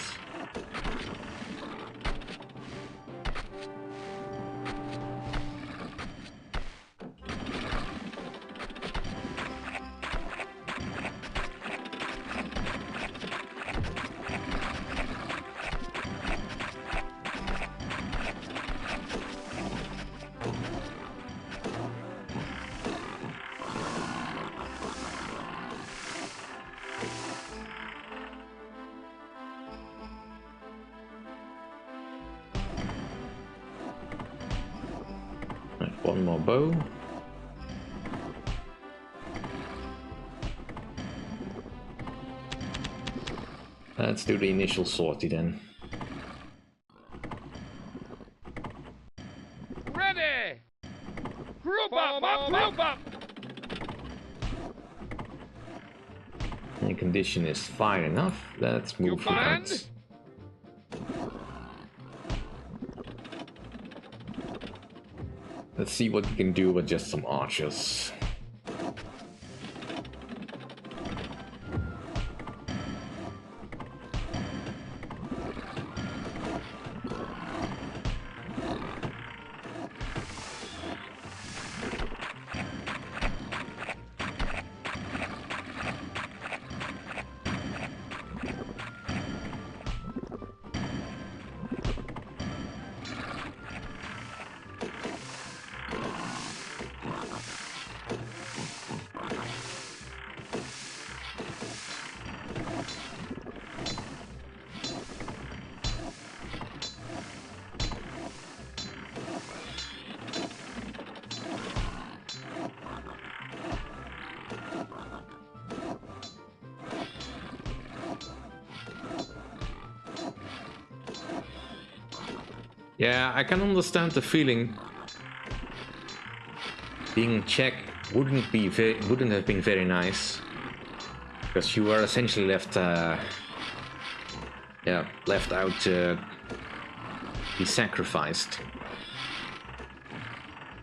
One more bow. Let's do the initial sortie then. Ready! Group up! Group up! The condition is fine enough. Let's move forward. Let's see what we can do with just some archers. Yeah, I can understand the feeling. Being Czech wouldn't have been very nice, because you are essentially left out to be sacrificed.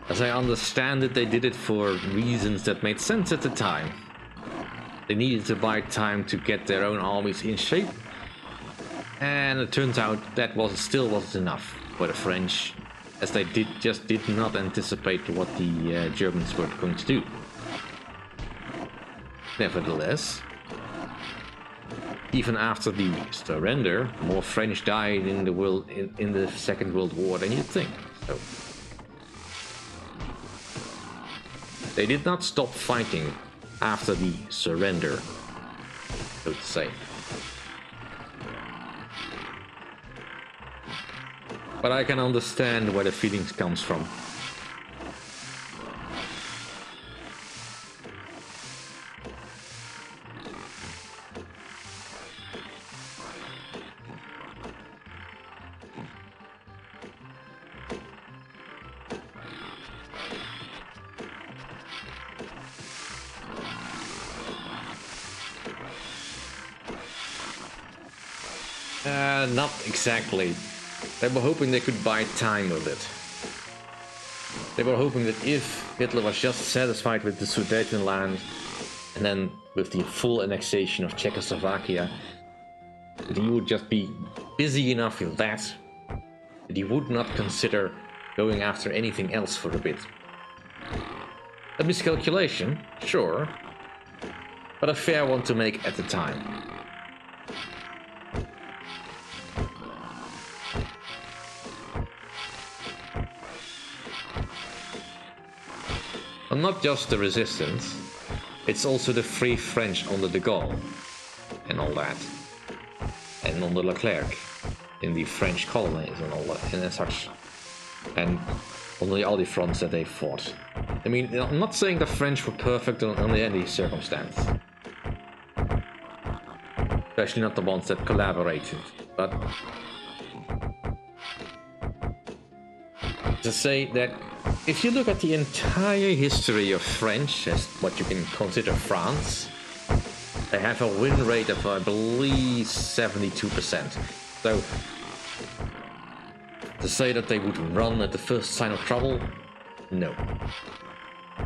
As I understand it, they did it for reasons that made sense at the time. They needed to buy time to get their own armies in shape, and it turns out that still wasn't enough for the French, as they just did not anticipate what the Germans were going to do. Nevertheless, even after the surrender, more French died in the Second World War than you'd think. So they did not stop fighting after the surrender, so to say. But I can understand where the feelings comes from. Not exactly. They were hoping they could buy time with it. They were hoping that if Hitler was just satisfied with the Sudetenland and then with the full annexation of Czechoslovakia, that he would just be busy enough with that he would not consider going after anything else for a bit. A miscalculation, sure, but a fair one to make at the time. And not just the resistance, it's also the Free French under de Gaulle and all that, and under Leclerc in the French colonies and all that and such, and on all the fronts that they fought. I mean, I'm not saying the French were perfect under any circumstance, especially not the ones that collaborated, but to say that if you look at the entire history of French as what you can consider France, they have a win rate of, I believe, 72%. So, to say that they would run at the first sign of trouble, no.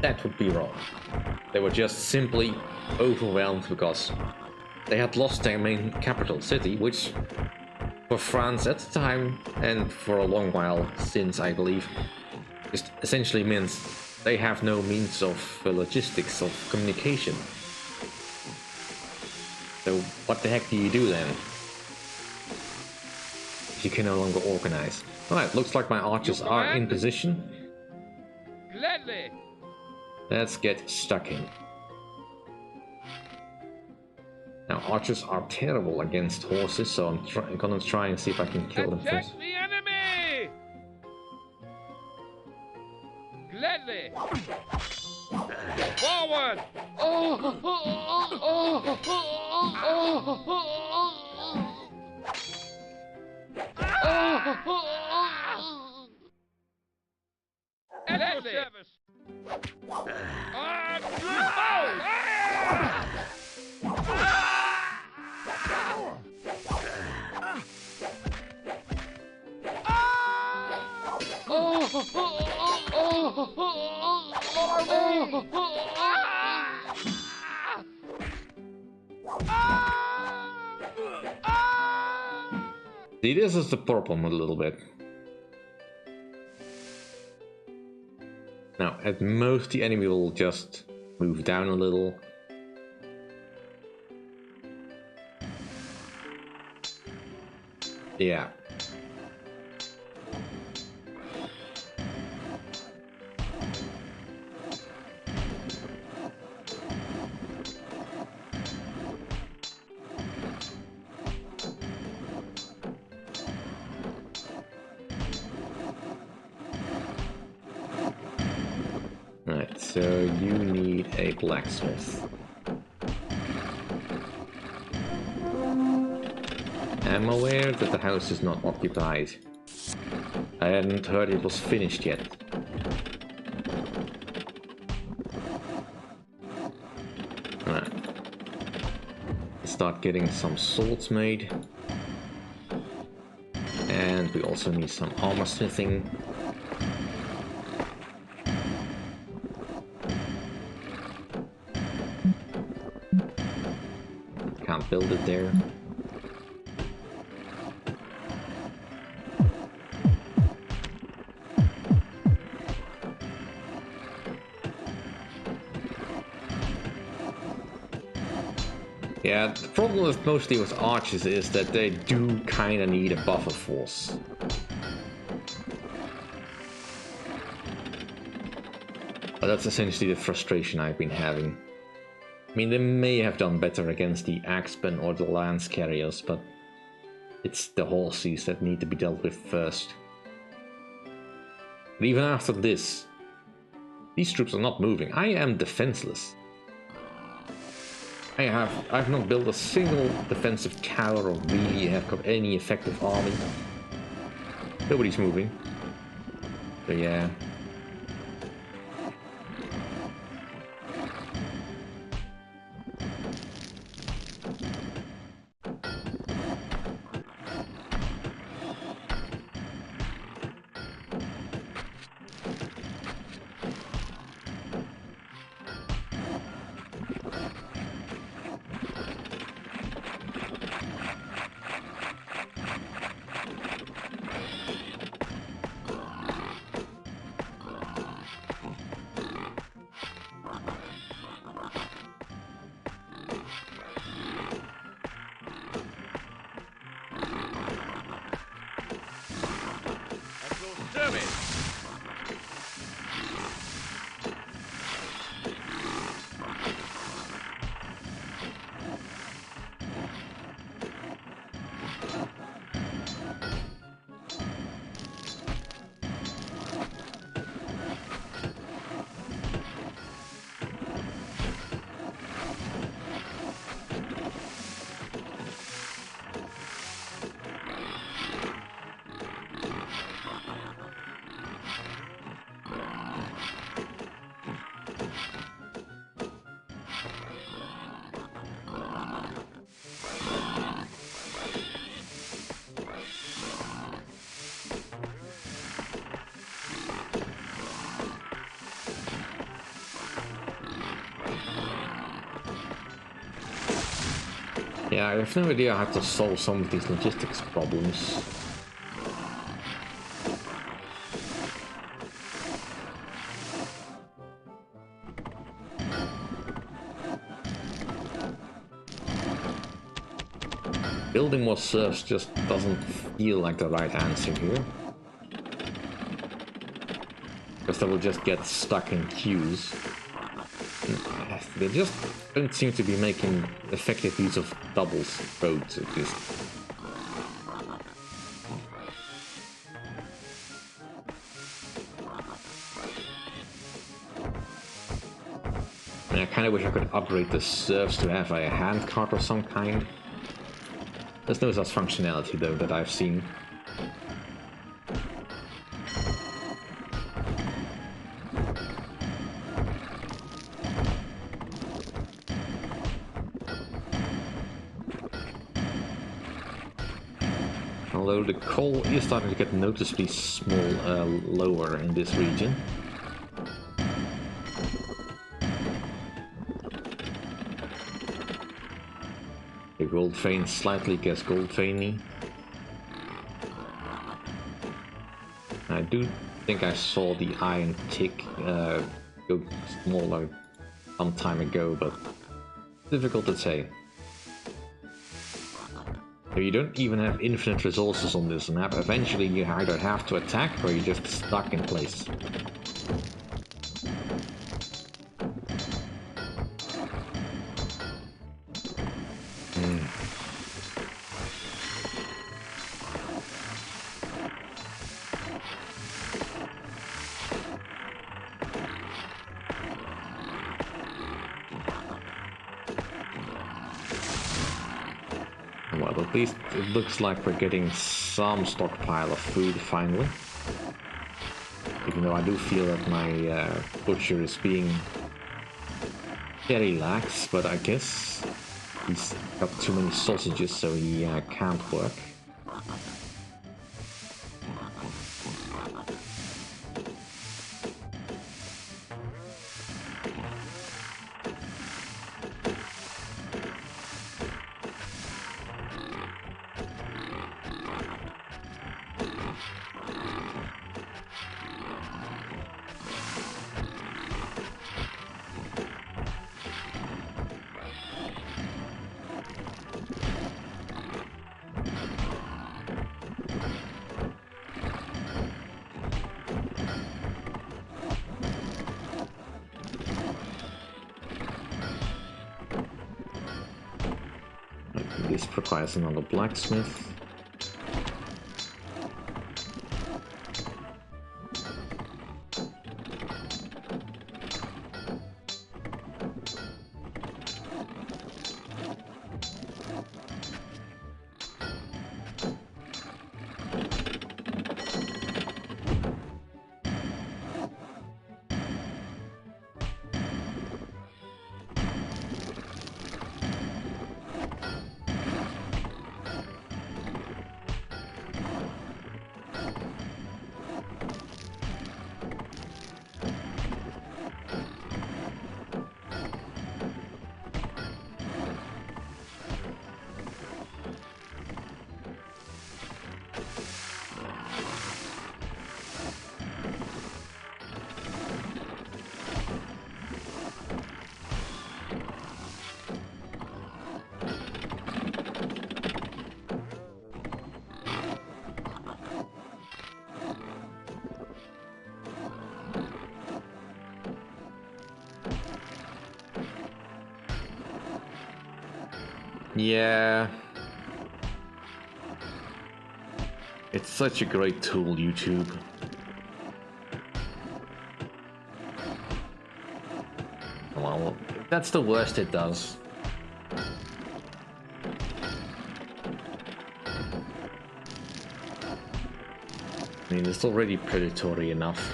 That would be wrong. They were just simply overwhelmed because they had lost their main capital city, which for France at the time, and for a long while since, I believe, just essentially means they have no means of logistics, of communication. So what the heck do you do then? You can no longer organize. Alright, looks like my archers are in position. Gladly. Let's get stuck in. Now, archers are terrible against horses, so I'm gonna try and see if I can kill them Attack first. the enemy! Gladly. Forward! At your service. See, this is the problem a little bit. Now, at most the enemy will just move down a little. Yeah. Right, so you need a blacksmith. I'm aware that the house is not occupied. I hadn't heard it was finished yet. Alright. Start getting some swords made. And we also need some armor smithing. Can't build it there. Yeah, the problem with mostly with archers is that they do kinda need a buffer force. But that's essentially the frustration I've been having. I mean, they may have done better against the Axemen or the Lance Carriers, but it's the horses that need to be dealt with first. But even after this, these troops are not moving. I am defenseless. I've not built a single defensive tower or really have got any effective army. Nobody's moving. So yeah. Yeah, I have no idea how to solve some of these logistics problems. Building more serfs just doesn't feel like the right answer here. Because they will just get stuck in queues. They just don't seem to be making effective use of doubles roads at least. I mean, I kind of wish I could upgrade the serfs to have a handcart of some kind. There's no such functionality though that I've seen. Although the coal is starting to get noticeably lower in this region. The gold vein slightly gets gold veiny. I do think I saw the iron tick go smaller some time ago, but difficult to say. You don't even have infinite resources on this map. Eventually you either have to attack or you're just stuck in place. Well, at least it looks like we're getting some stockpile of food finally. Even though I do feel that my butcher is being very lax, but I guess he's got too many sausages, so he can't work. This requires another blacksmith. Yeah. It's such a great tool, YouTube. Well, that's the worst it does. I mean, it's already predatory enough.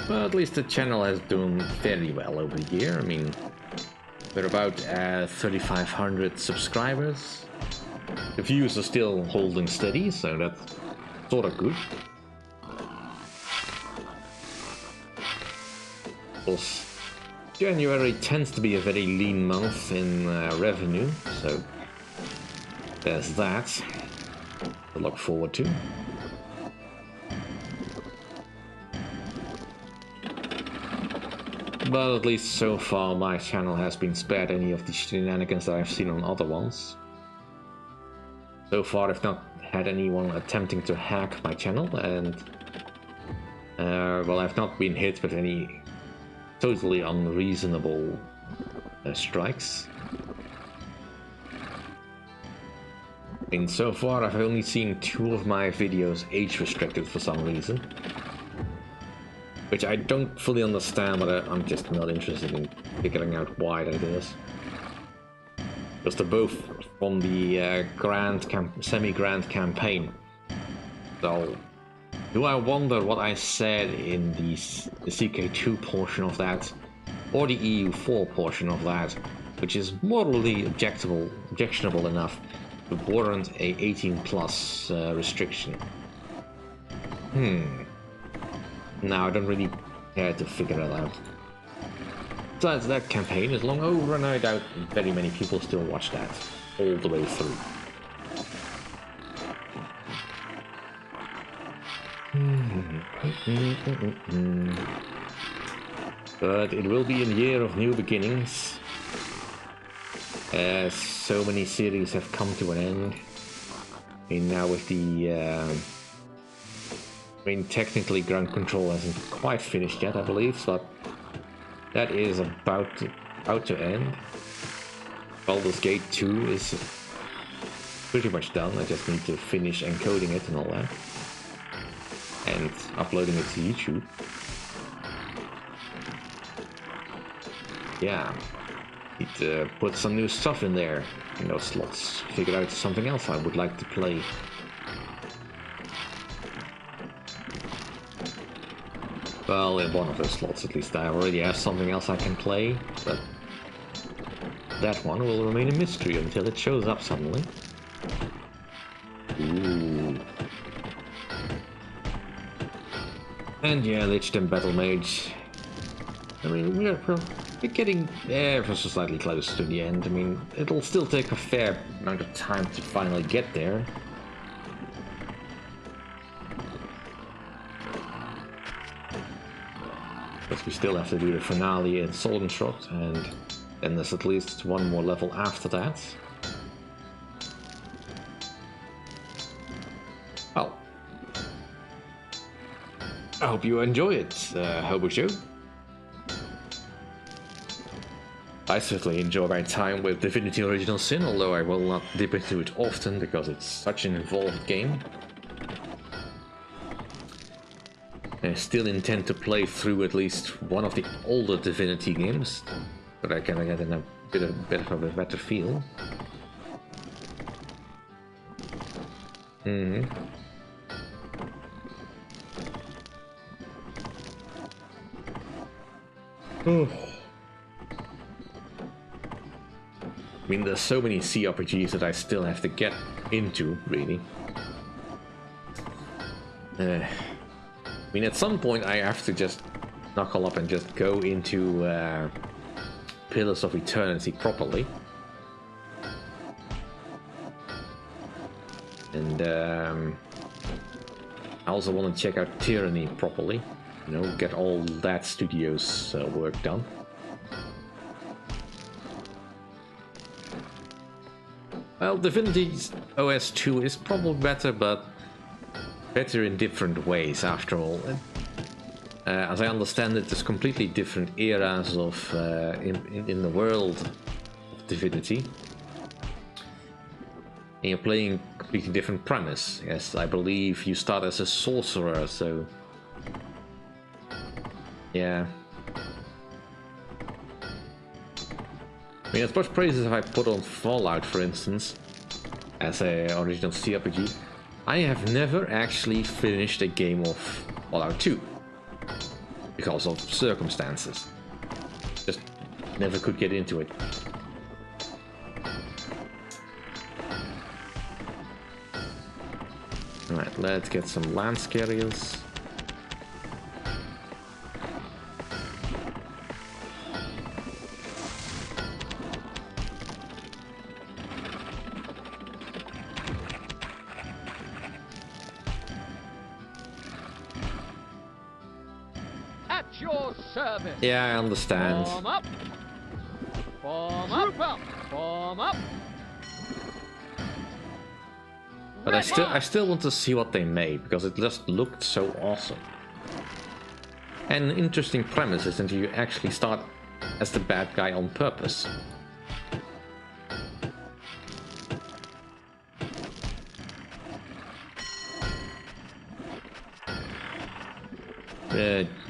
But at least the channel has done fairly well over the year. I mean, we're about 3,500 subscribers. The views are still holding steady, so that's sort of good. Of course, January tends to be a very lean month in revenue, so there's that to look forward to. But at least so far my channel has been spared any of the shenanigans that I've seen on other ones. So far I've not had anyone attempting to hack my channel, and well, I've not been hit with any totally unreasonable strikes. And so far I've only seen 2 of my videos age restricted for some reason, which I don't fully understand, but I'm just not interested in figuring out why that is. Because they're both from the semi-grand campaign. So, do I wonder what I said in the CK2 portion of that, or the EU4 portion of that, which is morally objectionable enough to warrant a 18+ restriction? Now I don't really care to figure that out. Besides, that campaign is long over, and I doubt very many people still watch that all the way through. But it will be a year of new beginnings, as so many series have come to an end. I mean, now with the I mean, technically Ground Control hasn't quite finished yet, I believe, but that is about to end. Baldur's Gate 2 is pretty much done. I just need to finish encoding it and all that, and uploading it to YouTube. Yeah, need to put some new stuff in there in those slots. Figure out something else I would like to play. Well, in one of those slots at least I already have something else I can play, but that one will remain a mystery until it shows up suddenly. Ooh. And yeah, Lich King Battle Mage. I mean, we're getting ever so slightly close to the end. I mean, it'll still take a fair amount of time to finally get there. Because we still have to do the finale in Soldenschrott, and then there's at least one more level after that. Well, I hope you enjoy it, Hobo Show. I certainly enjoy my time with Divinity Original Sin, although I will not dip into it often because it's such an involved game. I still intend to play through at least one of the older Divinity games, but I can get in a bit of a better feel. I mean, there's so many CRPGs that I still have to get into, really. I mean, at some point I have to just knuckle up and just go into Pillars of Eternity properly. And I also want to check out Tyranny properly. You know, get all that studio's work done. Well, Divinity OS 2 is probably better, but better in different ways after all. As I understand it, there's completely different eras of in the world of Divinity. And you're playing a completely different premise. Yes, I believe you start as a sorcerer, so yeah. I mean, as much praise as I put on Fallout, for instance, as an original CRPG, I have never actually finished a game of Fallout 2 because of circumstances. Just never could get into it. Alright, let's get some Lance Carriers. your service. Yeah, I understand. Form up. Form up. Form up. But I still want to see what they made, because it just looked so awesome. And an interesting premise is that you actually start as the bad guy on purpose.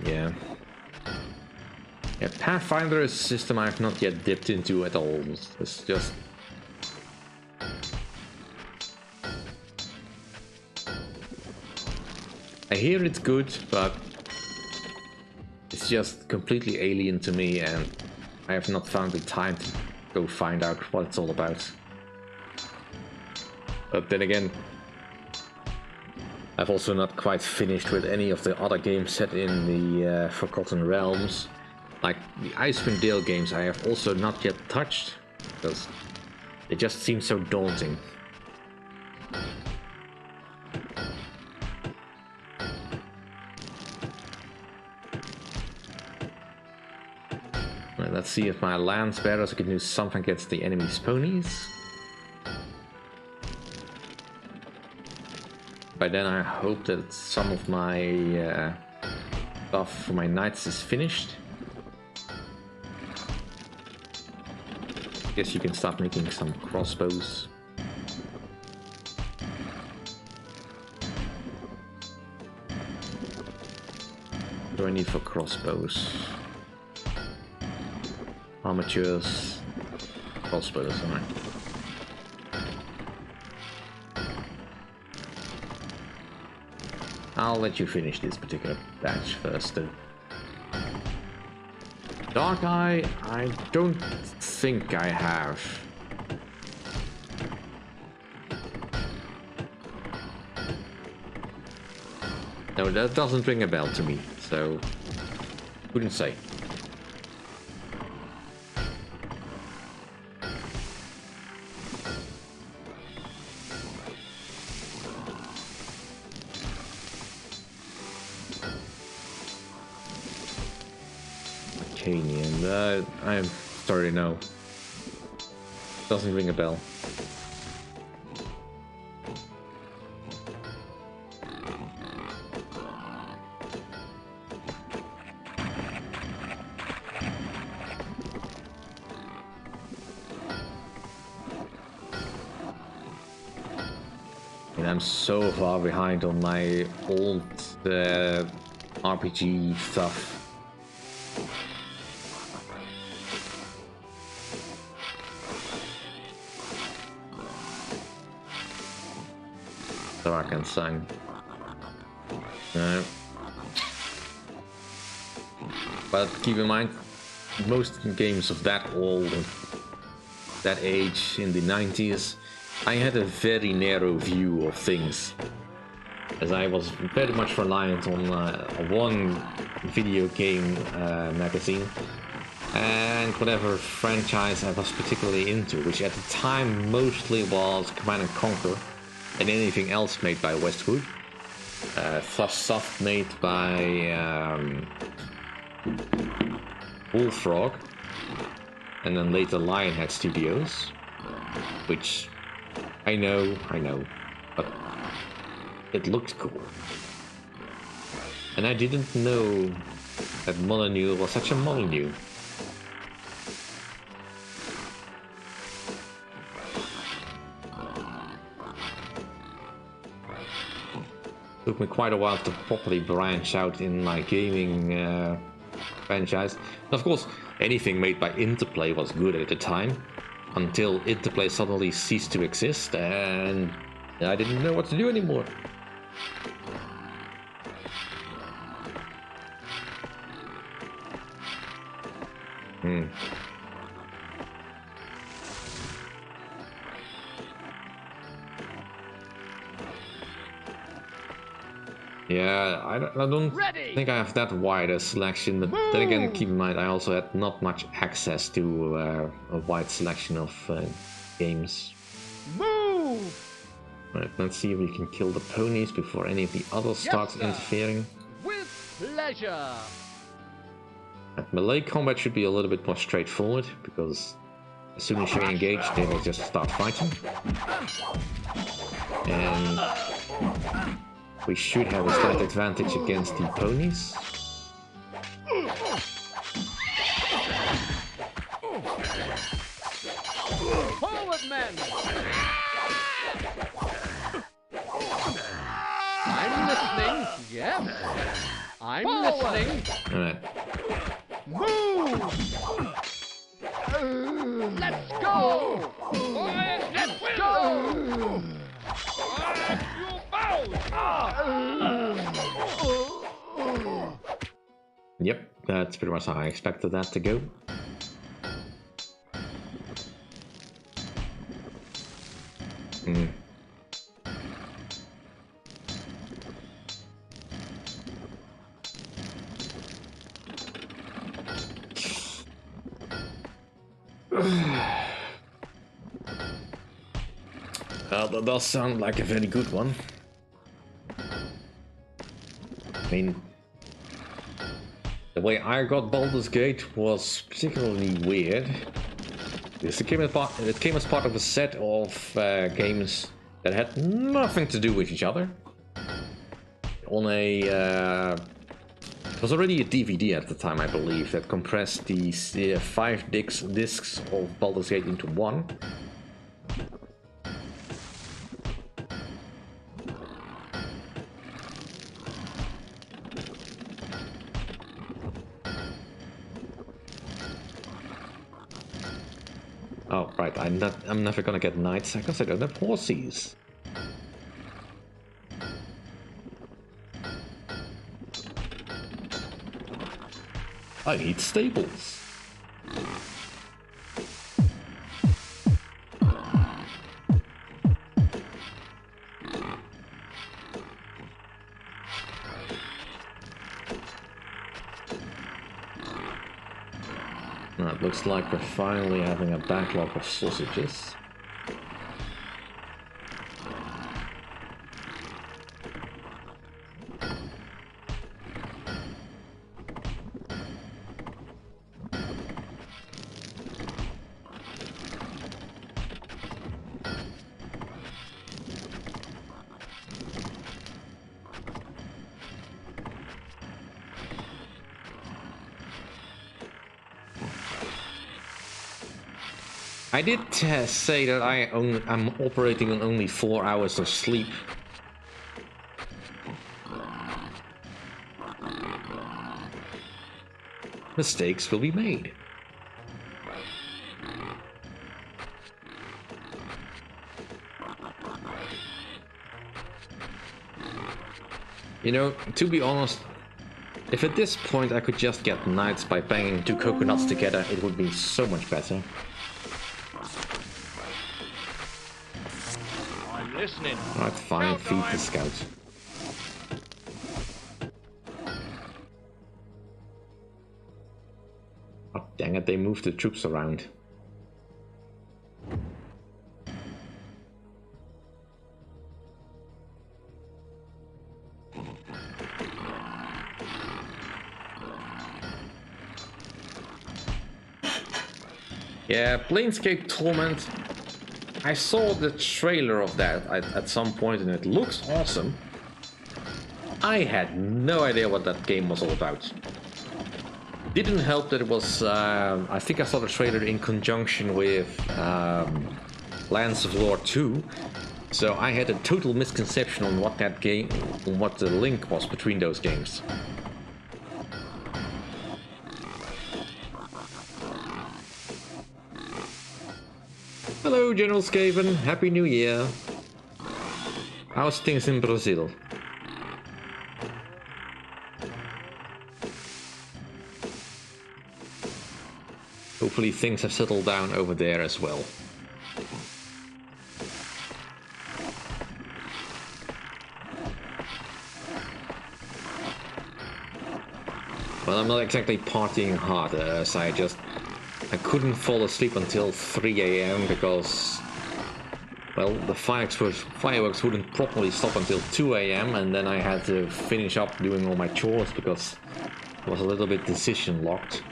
Yeah. Yeah, Pathfinder is a system I've not yet dipped into at all. It's just... I hear it's good, but it's just completely alien to me, and I have not found the time to go find out what it's all about. But then again, I've also not quite finished with any of the other games set in the Forgotten Realms. Like the Icewind Dale games I have also not yet touched, because they just seem so daunting. Well, let's see if my lance bearers can do something against the enemy's ponies. By then I hope that some of my stuff for my knights is finished. Guess you can start making some crossbows. What do I need for crossbows? Armatures, crossbows, alright. I'll let you finish this particular batch first. Dark Eye, I don't think I have. No, that doesn't ring a bell to me, so couldn't say. I'm sorry, no. Doesn't ring a bell. And I'm so far behind on my old RPG stuff. I can sing. No. But keep in mind, most games of that old, that age in the 90s, I had a very narrow view of things, as I was very much reliant on one video game magazine and whatever franchise I was particularly into, which at the time mostly was Command & Conquer and anything else made by Westwood. Stuff made by Bullfrog, and then later Lionhead Studios, which I know, but it looked cool. And I didn't know that Molyneux was such a Molyneux. Took me quite a while to properly branch out in my gaming franchise. And of course, anything made by Interplay was good at the time, until Interplay suddenly ceased to exist, and I didn't know what to do anymore. Yeah, I don't think I have that wide a selection, but then again, keep in mind I also had not much access to a wide selection of games. Move! Right, let's see if we can kill the ponies before any of the others start interfering. With pleasure! Melee combat should be a little bit more straightforward, because as soon as you engage, they will just start fighting. And we should have a slight advantage against the ponies. Forward, men! I'm listening. Yes. I'm listening. Alright. Move! Let's go! Quiet, let's go! Quiet, you both! Yep, that's pretty much how I expected that to go. Well, that does sound like a very good one. I mean, the way I got Baldur's Gate was particularly weird. Because it came as part of a set of games that had nothing to do with each other. On a... it was already a DVD at the time, I believe, that compressed these 5 discs of Baldur's Gate into one. Oh, right, I'm never gonna get knights because I don't have horses. I need stables. Now it looks like we're finally having a backlog of sausages. I did say that I'm operating on only 4 hours of sleep. Mistakes will be made. You know, to be honest, if at this point I could just get knights by banging 2 coconuts together, it would be so much better. Listening. Alright, fine, feed the scout. Oh, dang it, they moved the troops around. Yeah, Planescape Torment. I saw the trailer of that at some point and it looks awesome. I had no idea what that game was all about. Didn't help that it was, I think I saw the trailer in conjunction with Lands of Lore 2. So I had a total misconception on what that game, on what the link was between those games. Hello, General Skaven. Happy New Year. How's things in Brazil? Hopefully things have settled down over there as well. Well, I'm not exactly partying hard, as I couldn't fall asleep until 3 AM because, well, the fireworks wouldn't properly stop until 2 AM, and then I had to finish up doing all my chores because was a little bit decision locked.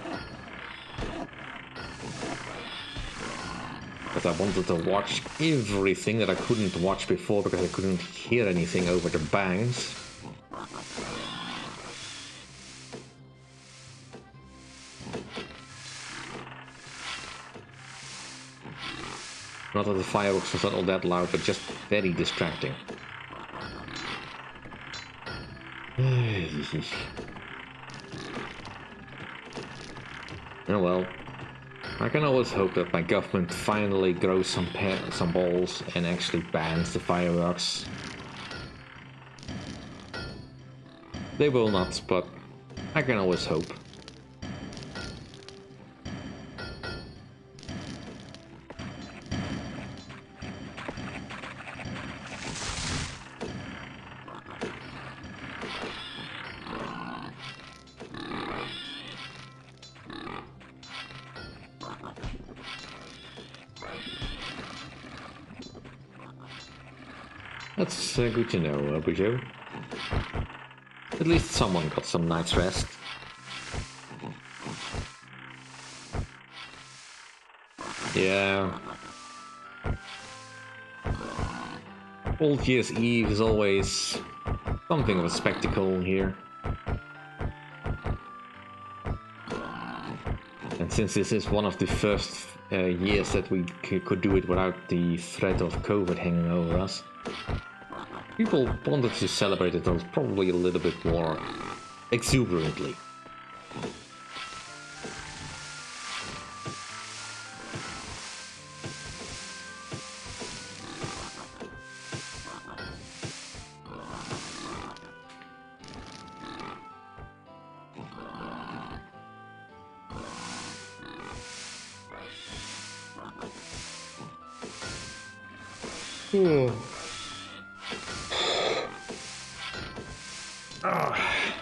But I wanted to watch everything that I couldn't watch before because I couldn't hear anything over the bangs. Not that the fireworks was not all that loud, but just very distracting. Oh well. I can always hope that my government finally grows some balls and actually bans the fireworks. They will not, but I can always hope. That's good to know, Bujo. At least someone got some night's rest. Yeah. Old Year's Eve is always something of a spectacle here. And since this is one of the first years that we could do it without the threat of COVID hanging over us, people wanted to celebrate it probably a little bit more exuberantly.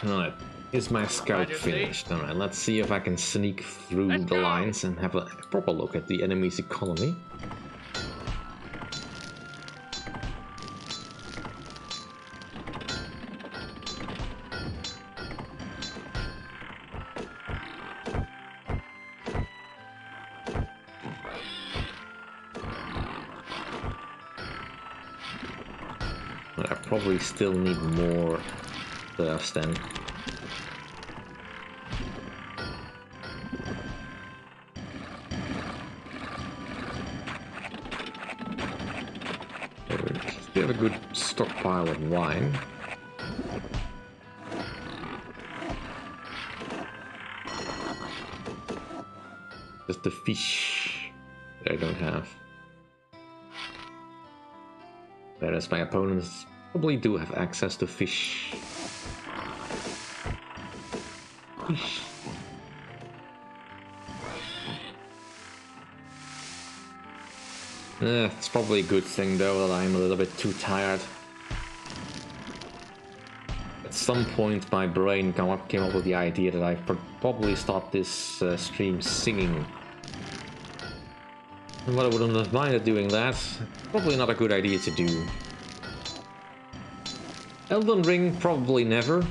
Alright, is my scout finished? Alright, let's see if I can sneak through the lines and have a proper look at the enemy's economy. I probably still need more stuff then. We have a good stockpile of wine. Just the fish that I don't have. Whereas my opponents probably do have access to fish. It's probably a good thing though that I'm a little bit too tired. At some point my brain came up with the idea that I probably start this stream singing. And while I wouldn't have minded doing that, probably not a good idea to do. Elden Ring, probably never.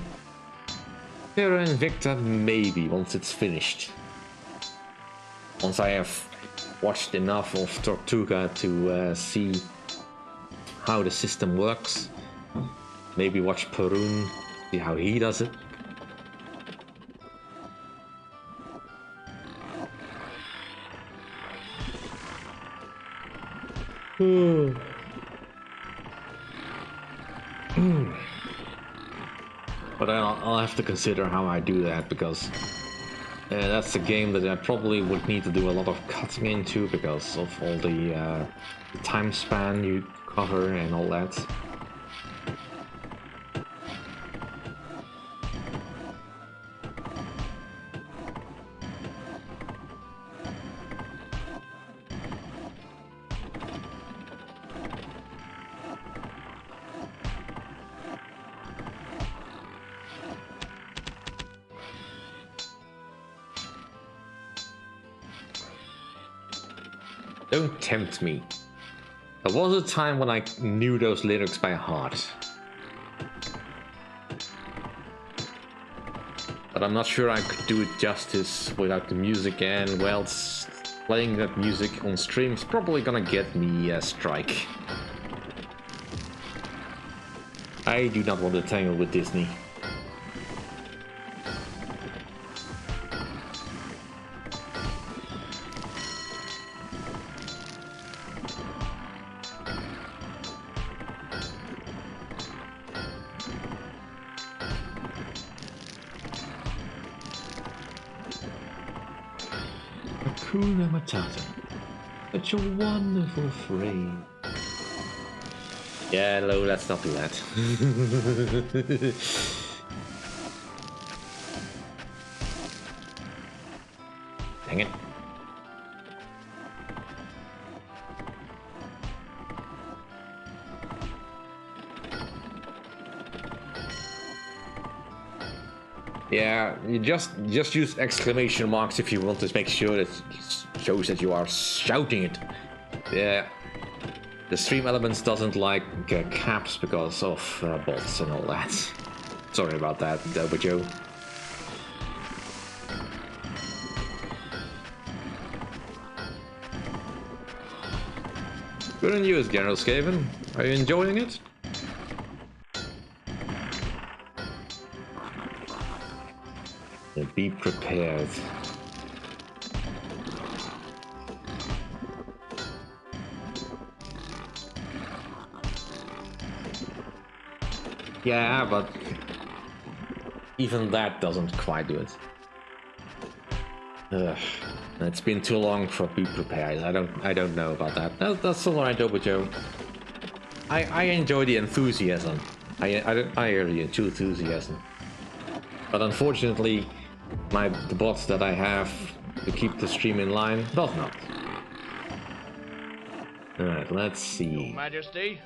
Terra Invicta, maybe, once it's finished. Once I have watched enough of Tortuga to see how the system works. Maybe watch Perun, see how he does it. But I'll have to consider how I do that, because that's a game that I probably would need to do a lot of cutting into because of all the time span you cover and all that. Don't tempt me. There was a time when I knew those lyrics by heart. But I'm not sure I could do it justice without the music, and well, playing that music on stream is probably gonna get me a strike. I do not want to tangle with Disney. Hakuna Matata. Such a wonderful phrase. Yeah, no, let's not do that. Dang it. Yeah, you just use exclamation marks if you want to make sure that it shows that you are shouting it. Yeah, the stream elements doesn't like caps because of bots and all that. Sorry about that, Joe. Good news, General Skaven. Are you enjoying it? Be prepared. Yeah, but even that doesn't quite do it. Ugh, it's been too long for be prepared. I don't know about that. That's alright, Joe. I enjoy the enthusiasm. I hear the enthusiasm. But unfortunately, the bots that I have to keep the stream in line does not. Alright, let's see. Your Majesty.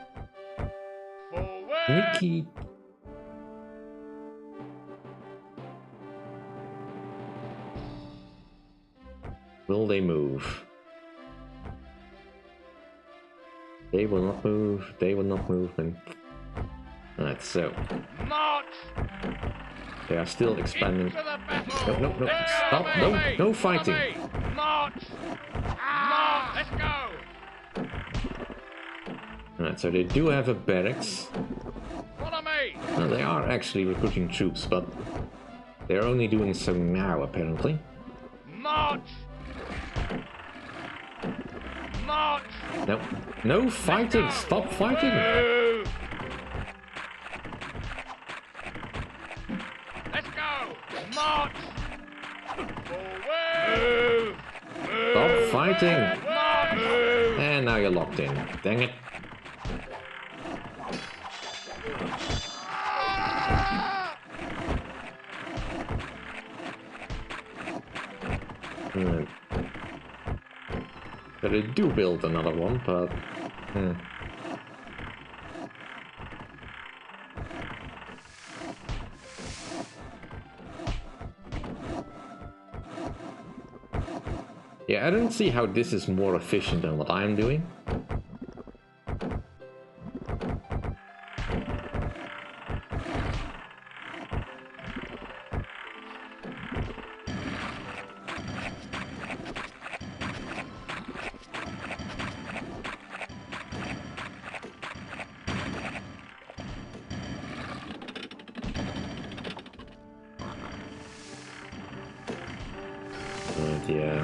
Forward. Wiki. Will they move? They will not move. They will not move. And alright, so March. they are still expanding. Into the battle. No, stop! No fighting. March. March. Let's go. Alright, so they do have a barracks. Follow me. Now, they are actually recruiting troops, but they're only doing so now, apparently. March. March. No fighting! Stop fighting! Move. Let's go. March. Forward. Move. Stop fighting! March. Move. And now you're locked in. Dang it. So they do build another one, but... Yeah, I don't see how this is more efficient than what I'm doing. Yeah.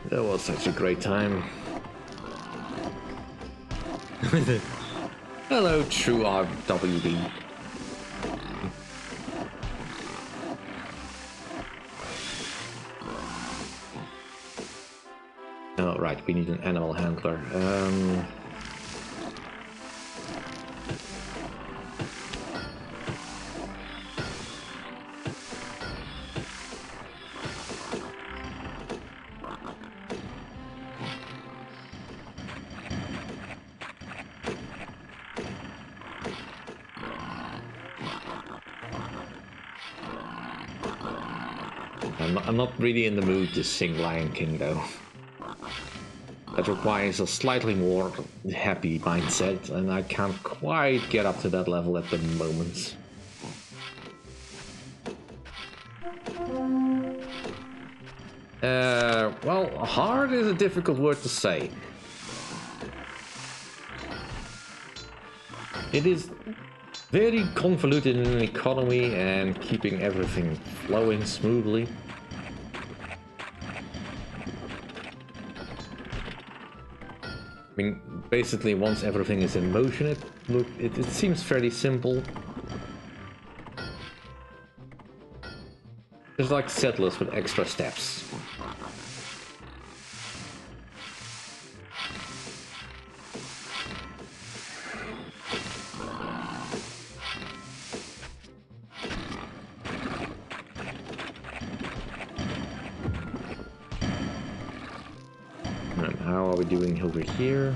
That was such a great time. Hello, true RWB. Oh, right, we need an animal handler. I'm not really in the mood to sing Lion King, though. That requires a slightly more happy mindset, and I can't quite get up to that level at the moment. Well, hard is a difficult word to say. It is very convoluted in an economy and keeping everything flowing smoothly. I mean, basically, once everything is in motion, it seems fairly simple. Just like Settlers with extra steps. And how are we doing over here?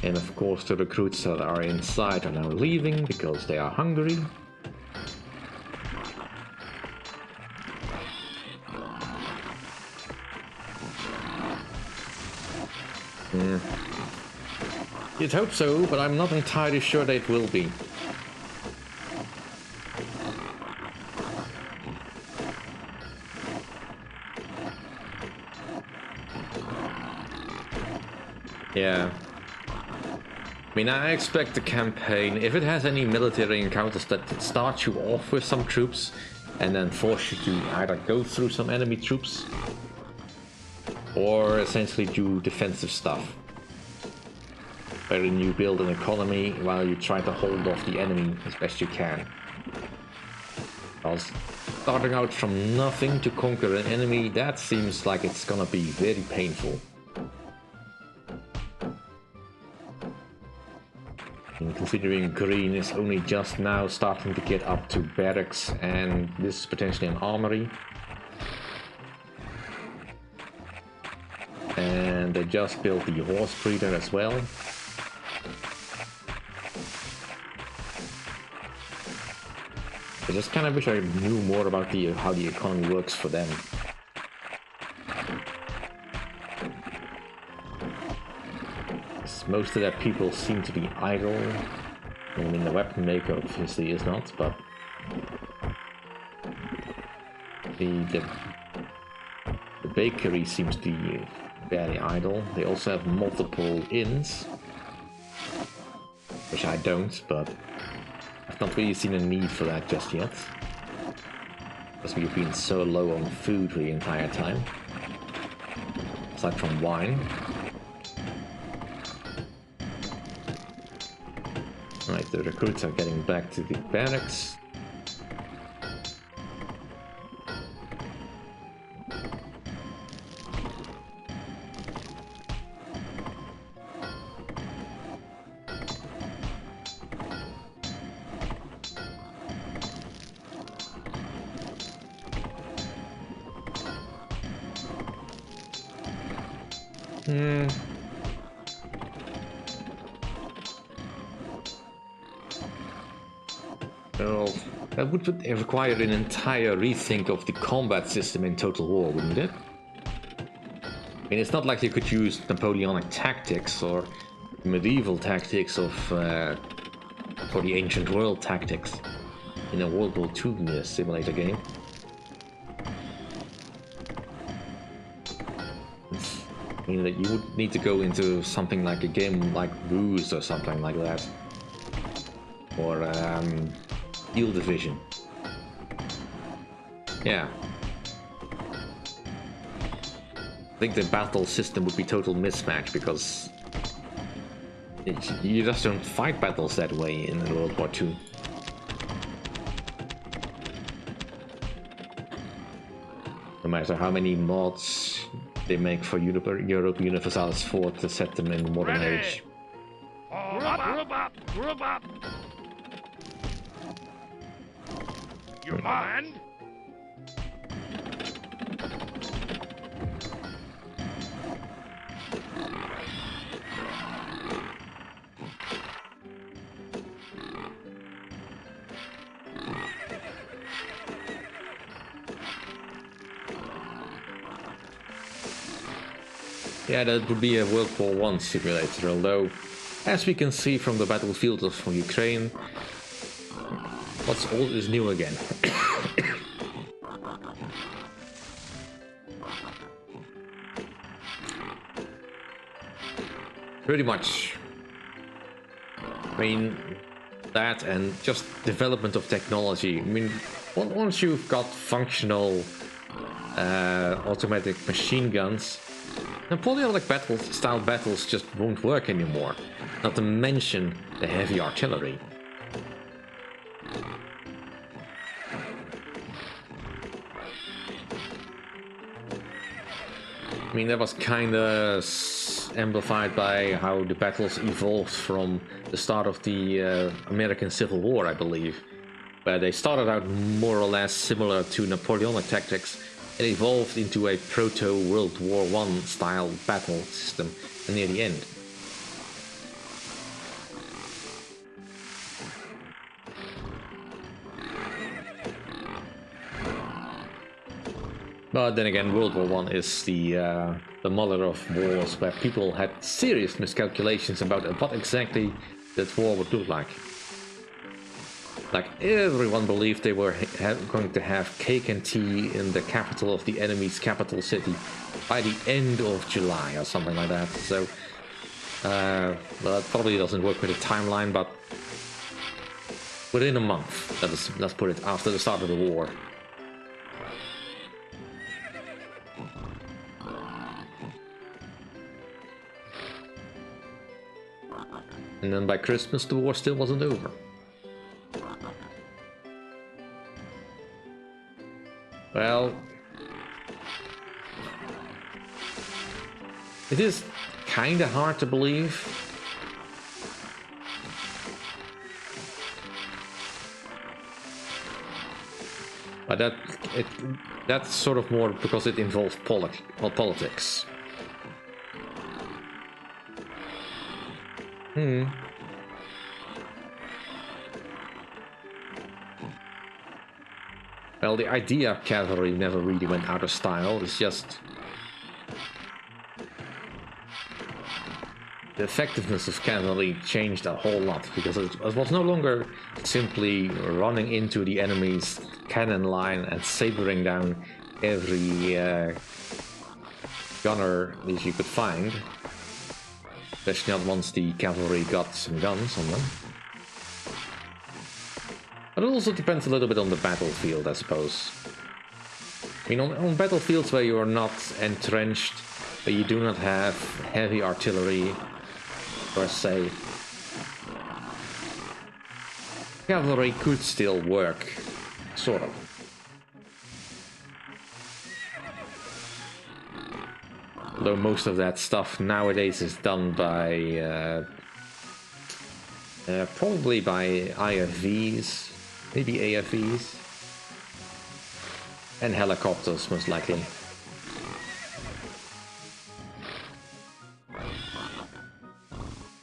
And of course the recruits that are inside are now leaving because they are hungry. You'd hope so, but I'm not entirely sure that it will be. Yeah. I mean, I expect the campaign, if it has any military encounters, that it starts you off with some troops and then force you to either go through some enemy troops or essentially do defensive stuff, wherein you build an economy while you try to hold off the enemy as best you can. Because starting out from nothing to conquer an enemy, that seems like it's gonna be very painful. And considering Green is only just now starting to get up to barracks and this is potentially an armory. And they just built the horse breeder as well. I just kind of wish I knew more about how the economy works for them. Most of their people seem to be idle. I mean, the weapon maker obviously is not, but the bakery seems to be very idle. They also have multiple inns, which I don't, but I've not really seen a need for that just yet, because we've been so low on food for the entire time, aside from wine. Right, the recruits are getting back to the barracks. Well, that would require an entire rethink of the combat system in Total War, wouldn't it? I mean, it's not like you could use Napoleonic tactics or medieval tactics of for the ancient world tactics in a World War II simulator game. I mean, that you would need to go into something like a game like Ruse or something like that, or Steel Division. Yeah. I think the battle system would be total mismatch because you just don't fight battles that way in World War II. No matter how many mods they make for Europa Universalis 4 to set them in modern age. Group up! You mind? Yeah, that would be a World War One simulator, although, as we can see from the battlefield of Ukraine, what's old is new again. Pretty much. I mean, that and just development of technology. I mean, once you've got functional automatic machine guns, Napoleonic style battles just won't work anymore. Not to mention the heavy artillery. I mean, that was kinda amplified by how the battles evolved from the start of the American Civil War, I believe. Where they started out more or less similar to Napoleonic tactics and evolved into a proto-World War I style battle system near the end. But then again, World War I is the mother of wars, where people had serious miscalculations about what exactly that war would look like. Like, everyone believed they were going to have cake and tea in the capital of the enemy's capital city by the end of July or something like that. So, well, that probably doesn't work with the timeline, but within a month, let's put it, after the start of the war. And then by Christmas, the war still wasn't over. Well, it is kinda hard to believe. But that's sort of more because it involves politics. Well, the idea of cavalry never really went out of style. It's just the effectiveness of cavalry changed a whole lot, because it was no longer simply running into the enemy's cannon line and sabering down every gunner that you could find. Especially not once the cavalry got some guns on them. But it also depends a little bit on the battlefield, I suppose. I mean, on battlefields where you are not entrenched, where you do not have heavy artillery, per se, cavalry could still work, sort of. Though most of that stuff nowadays is done by probably by IFVs, maybe AFVs, and helicopters most likely.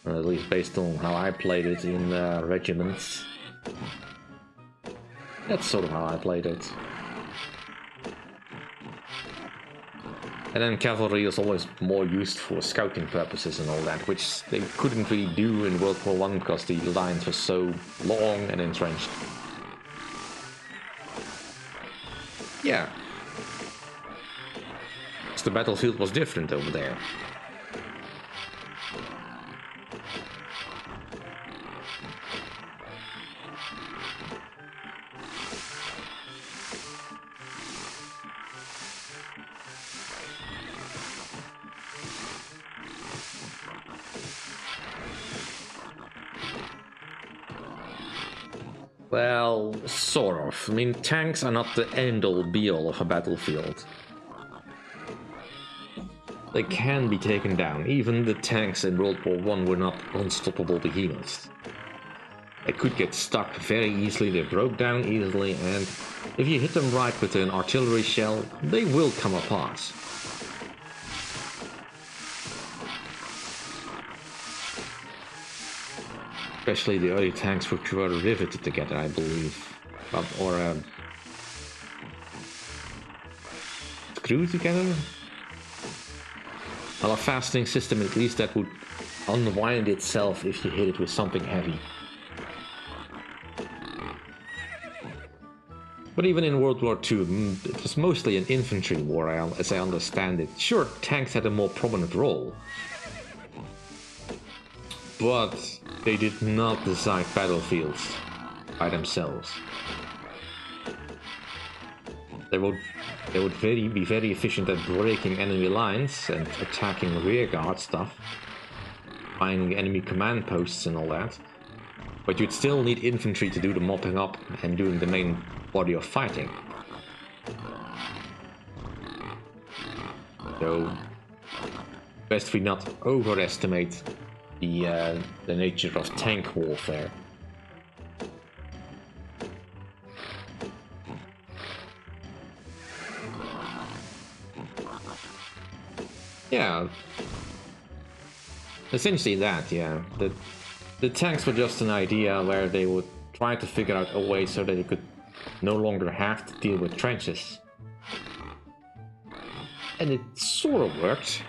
At least based on how I played it in regiments. That's sort of how I played it. And then cavalry is always more used for scouting purposes and all that, which they couldn't really do in World War I because the lines were so long and entrenched. Yeah. So the battlefield was different over there. Well, sort of. I mean, tanks are not the end-all be-all of a battlefield. They can be taken down. Even the tanks in World War I were not unstoppable behemoths. They could get stuck very easily, they broke down easily, and if you hit them right with an artillery shell, they will come apart. Especially the early tanks which were riveted together, I believe. Or screwed together? Well, a fastening system, at least that would unwind itself if you hit it with something heavy. But even in World War II, it was mostly an infantry war, as I understand it. Sure, tanks had a more prominent role, but they did not design battlefields by themselves. They would be very efficient at breaking enemy lines and attacking rearguard stuff, finding enemy command posts and all that. But you'd still need infantry to do the mopping up and doing the main body of fighting. So, best we not overestimate the nature of tank warfare. Yeah, essentially that, yeah. The tanks were just an idea where they would try to figure out a way so that they could no longer have to deal with trenches. And it sort of worked.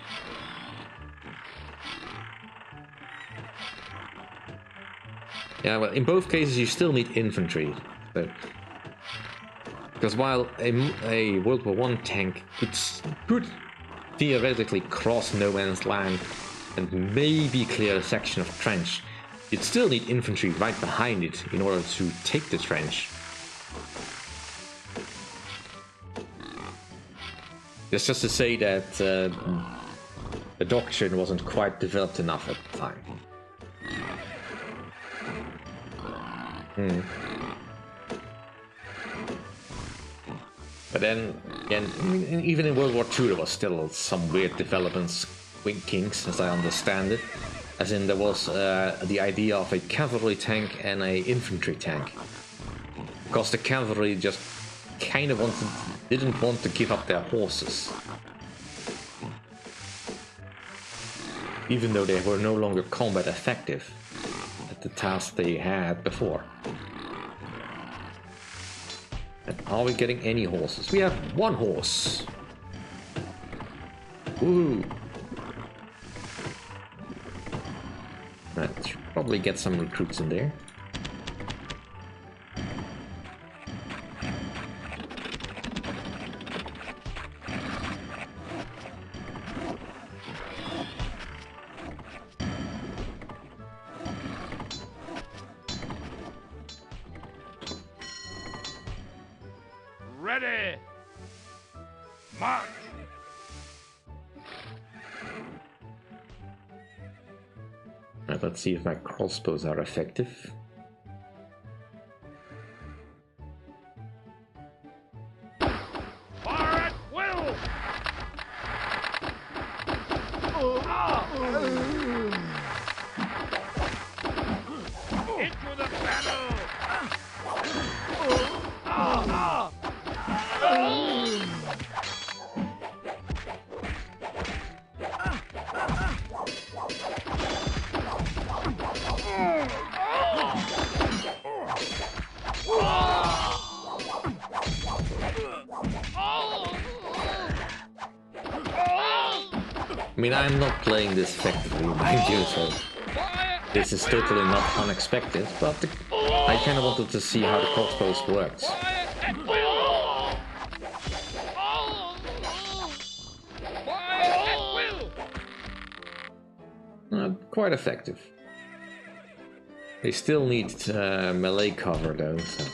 Yeah, well, in both cases you still need infantry. But because while a World War I tank could theoretically cross no man's land and maybe clear a section of trench, you'd still need infantry right behind it in order to take the trench. It's just to say that the doctrine wasn't quite developed enough at the time. But then, again, even in World War II there was still some weird developments, kinks, as I understand it. As in, there was the idea of a cavalry tank and a infantry tank. Because the cavalry just kind of didn't want to give up their horses. Even though they were no longer combat effective at the task they had before. And are we getting any horses? We have one horse. Woohoo! Right, probably get some recruits in there. Ready! March! Right, let's see if my crossbows are effective. Fire at will! Into the battle! I mean, I'm not playing this effectively, mind you, so this is totally not unexpected, but I kind of wanted to see how the crossbows worked. Quite effective. They still need melee cover though, so.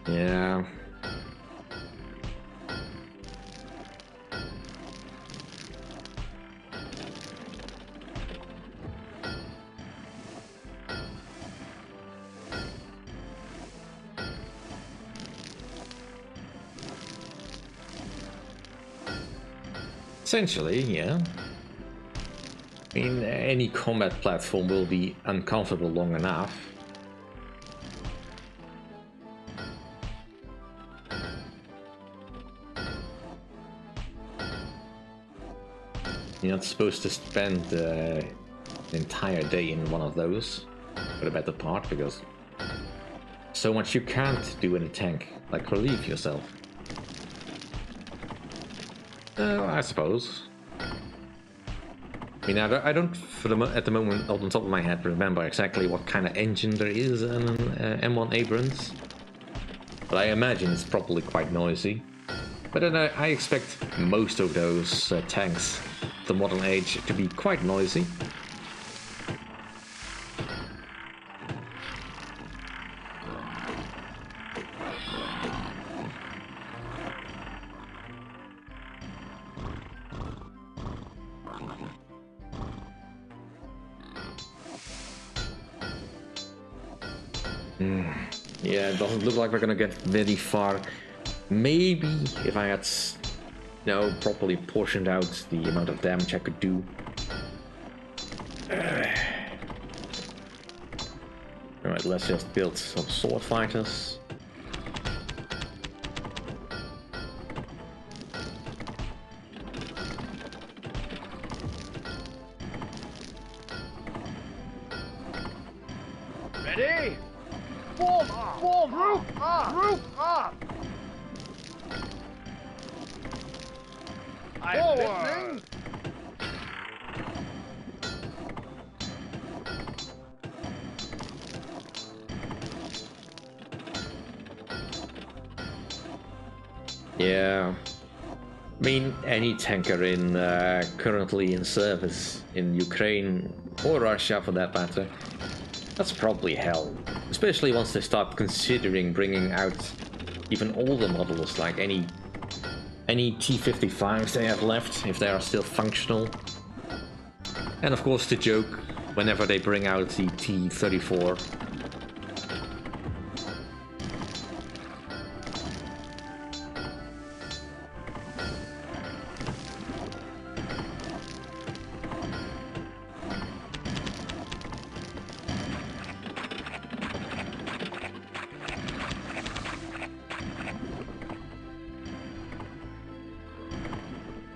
Yeah. Essentially, yeah. I mean, any combat platform will be uncomfortable long enough. You're not supposed to spend an entire day in one of those, for the better part, because so much you can't do in a tank, like relieve yourself. I suppose. I mean, I don't at the moment, off the top of my head, remember exactly what kind of engine there is in an M1 Abrams. But I imagine it's probably quite noisy. But then I expect most of those tanks of the modern age to be quite noisy. Yeah, it doesn't look like we're gonna get very far. Maybe if I had, you know, properly portioned out the amount of damage I could do. Alright, let's just build some sword fighters. Ready? Form up! Form up! Group up! Group up! I'm listening! Yeah. I mean, any tanker in currently in service in Ukraine or Russia for that matter, that's probably hell. Especially once they start considering bringing out even older models, like any T-55s they have left, if they are still functional. And of course the joke, whenever they bring out the T-34.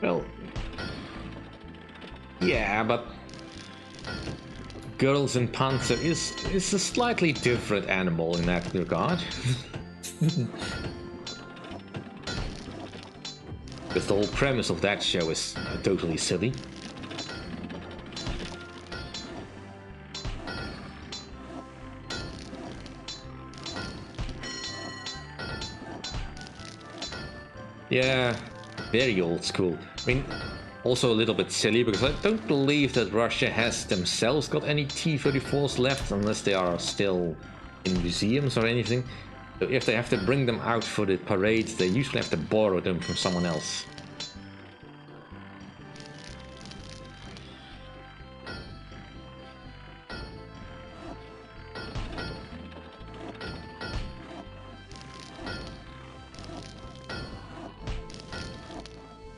Well, yeah, but Girls in Panzer is a slightly different animal in that regard. Because the whole premise of that show is totally silly. Yeah, very old school. I mean, also a little bit silly because I don't believe that Russia has themselves got any T-34s left unless they are still in museums or anything. So if they have to bring them out for the parades, they usually have to borrow them from someone else.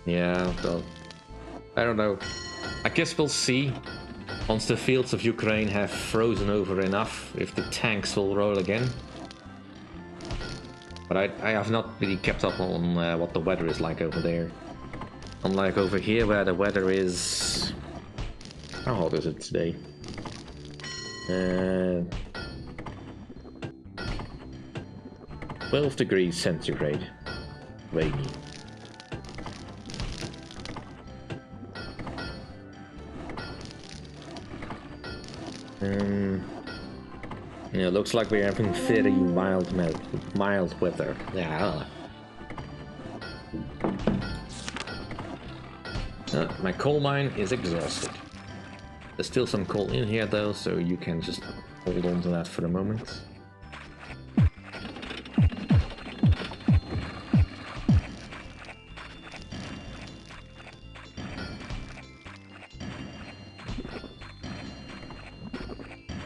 Yeah, well, I don't know. I guess we'll see once the fields of Ukraine have frozen over enough if the tanks will roll again. But I have not really kept up on what the weather is like over there. Unlike over here where the weather is... How hot is it today? 12 degrees centigrade. Rainy. Yeah, looks like we're having very mild weather. Yeah. My coal mine is exhausted. There's still some coal in here though, so you can just hold on to that for the moment.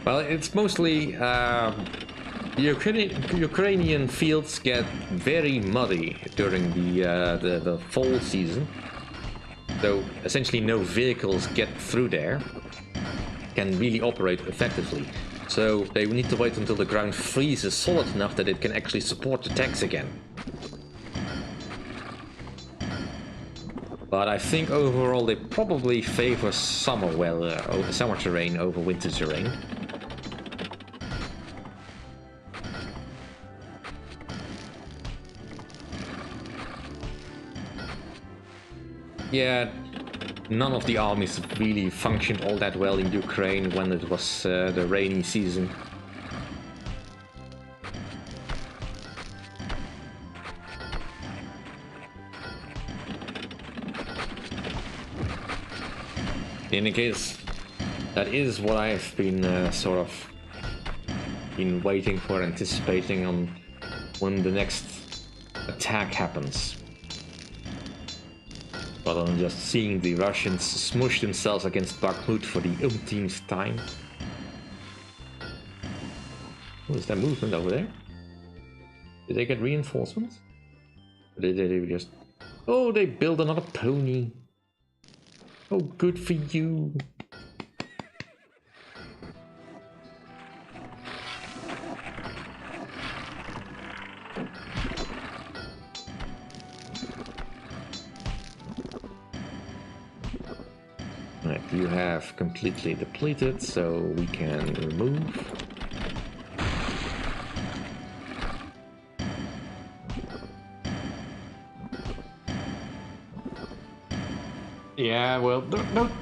Well, it's mostly Ukrainian fields get very muddy during the fall season, So essentially no vehicles get through there, can really operate effectively. So they need to wait until the ground freezes solid enough that it can actually support the tanks again. But I think overall they probably favor summer weather, summer terrain over winter terrain. Yeah, none of the armies really functioned all that well in Ukraine when it was the rainy season. In any case, that is what I've been sort of been waiting for, anticipating on when the next attack happens. Rather than just seeing the Russians smush themselves against Bakhmut for the umpteenth time. Oh, is that movement over there? Did they get reinforcements? Or did they just... Oh, they built another pony. Oh, good for you. Right, you have completely depleted, so we can remove. Yeah, well, don't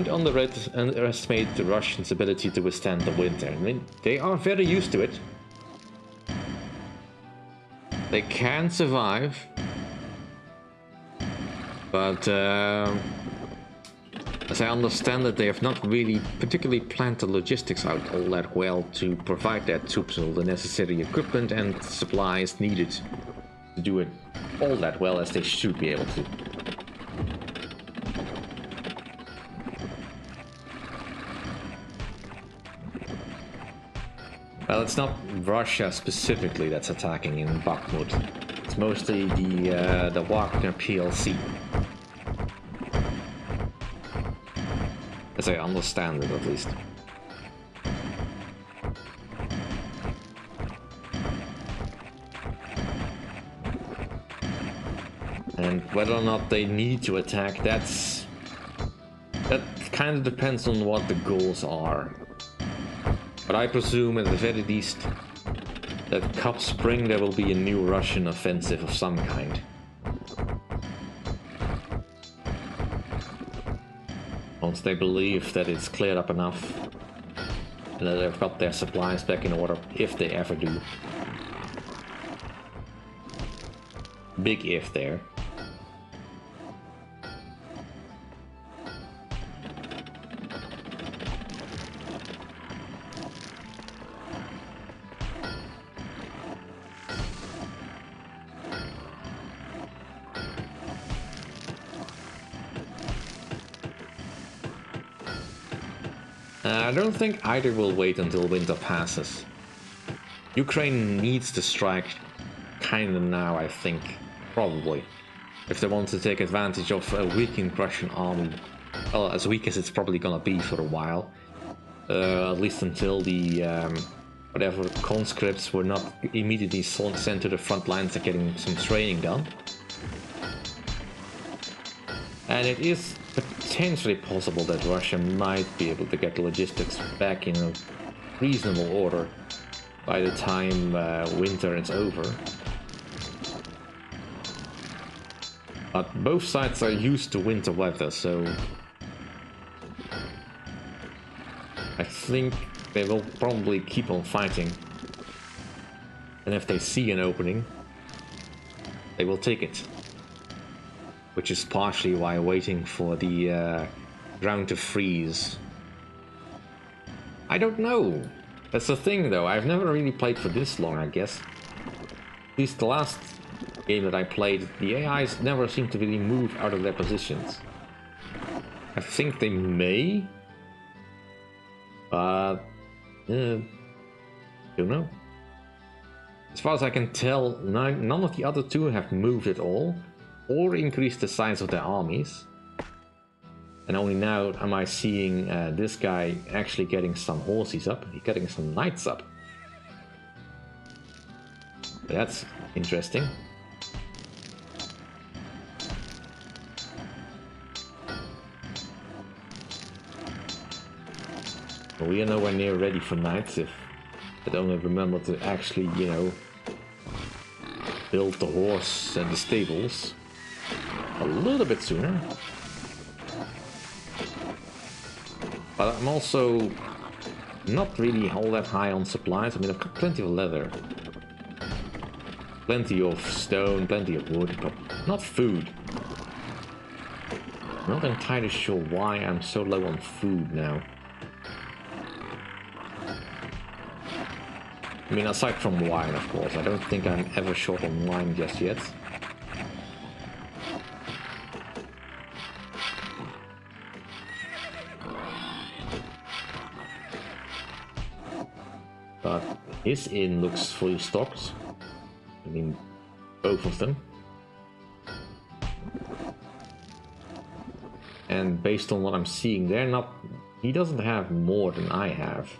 underestimate the Russians' ability to withstand the winter. I mean, they are very used to it. They can survive, but as I understand it, they have not really particularly planned the logistics out all that well to provide their troops all the necessary equipment and supplies needed to do it all that well as they should be able to. Well, it's not Russia specifically that's attacking in Bakhmut. It's mostly the Wagner PLC. As I understand it, at least. And whether or not they need to attack, that kind of depends on what the goals are. But I presume at the very least that come spring there will be a new Russian offensive of some kind. Once they believe that it's cleared up enough and that they've got their supplies back in order, if they ever do. Big if there. I don't think either will wait until winter passes. Ukraine needs to strike kinda now, I think. Probably. If they want to take advantage of a weakened Russian army. Well, as weak as it's probably gonna be for a while. At least until the whatever conscripts were not immediately sent to the front lines and getting some training done. And it is potentially possible that Russia might be able to get the logistics back in a reasonable order by the time winter is over. But both sides are used to winter weather, so I think they will probably keep on fighting. And if they see an opening, they will take it. Which is partially why waiting for the ground to freeze. I don't know. That's the thing though, I've never really played for this long, I guess. At least the last game that I played, the AIs never seem to really move out of their positions. I think they may, but don't know. As far as I can tell, none of the other two have moved at all. or increase the size of their armies. And only now am I seeing this guy actually getting some horses up, getting some knights up. That's interesting. But we are nowhere near ready for knights if I don't remember to actually, you know, build the horse and the stables a little bit sooner. But I'm also not really all that high on supplies. I mean, I've got plenty of leather, plenty of stone, plenty of wood, but not food. I'm not entirely sure why I'm so low on food now. I mean, aside from wine, of course. I don't think I'm ever short on wine just yet. But his inn looks fully stocked. I mean, both of them. And based on what I'm seeing, they're not... He doesn't have more than I have.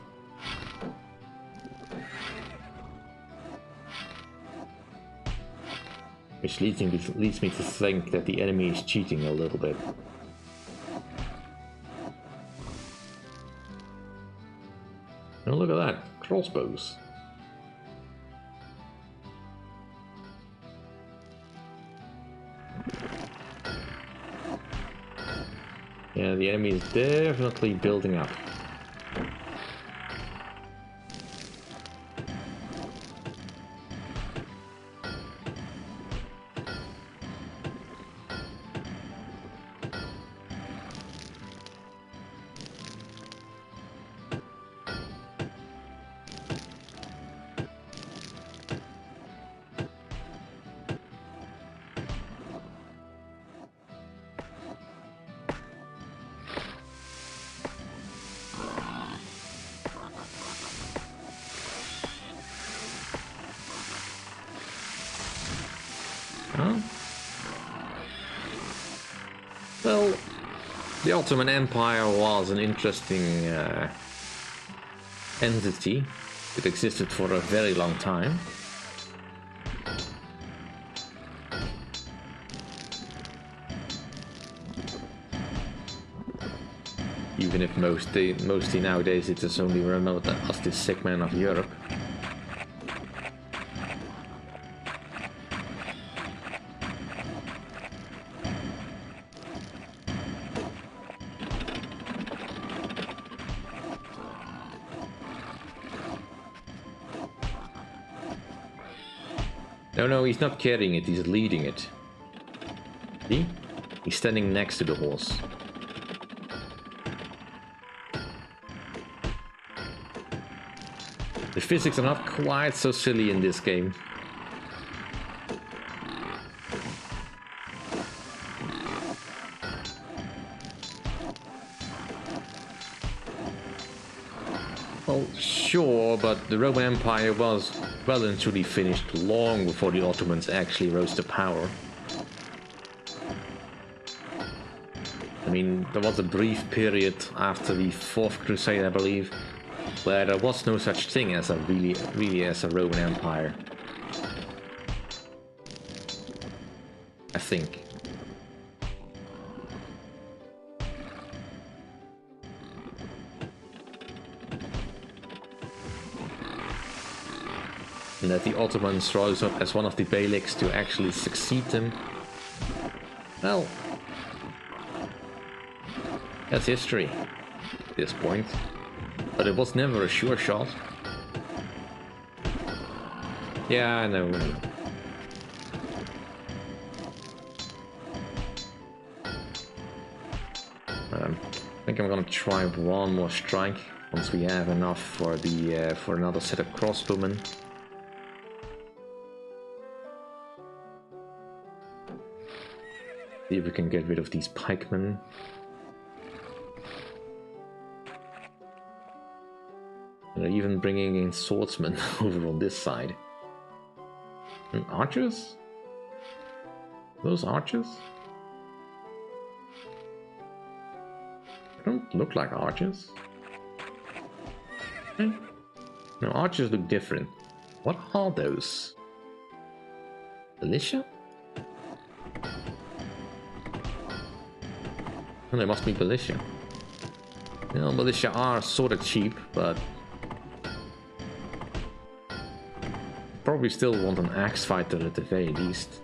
Which leads me to think that the enemy is cheating a little bit. Oh, look at that. Crossbows. Yeah, the enemy is definitely building up. Well, the Ottoman Empire was an interesting entity. It existed for a very long time. Even if mostly nowadays it is only remembered as the sick man of Europe. No, he's not carrying it, he's leading it. See? He's standing next to the horse. The physics are not quite so silly in this game. Well, sure, but the Roman Empire was well and truly finished long before the Ottomans actually rose to power. I mean, there was a brief period after the Fourth Crusade, I believe, where there was no such thing as a really as a Roman Empire. I think. And that the Ottomans rose up as one of the Beyliks to actually succeed them. Well, that's history at this point. But it was never a sure shot. Yeah, I know. I think I'm gonna try one more strike once we have enough for the for another set of crossbowmen. See if we can get rid of these pikemen. They're even bringing in swordsmen over on this side. And archers? Those arches? They don't look like arches. No, arches look different. What are those? Militia? Oh, they must be militia. Well, militia are sort of cheap, but probably still want an axe fighter at the very least.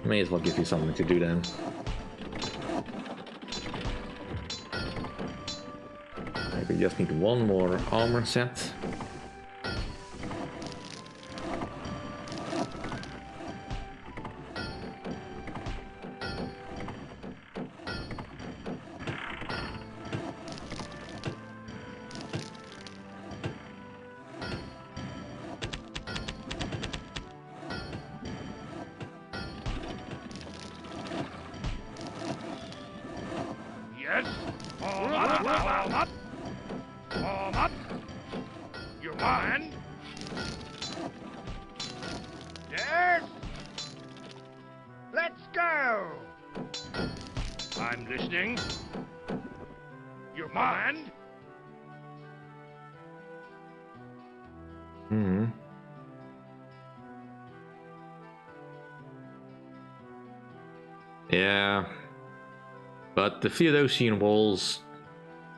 May as well give you something to do then. We just need one more armor set. Yes. Form up. Form up. You mind? Yes. Let's go. I'm listening. You mind? Yeah. But the Theodosian walls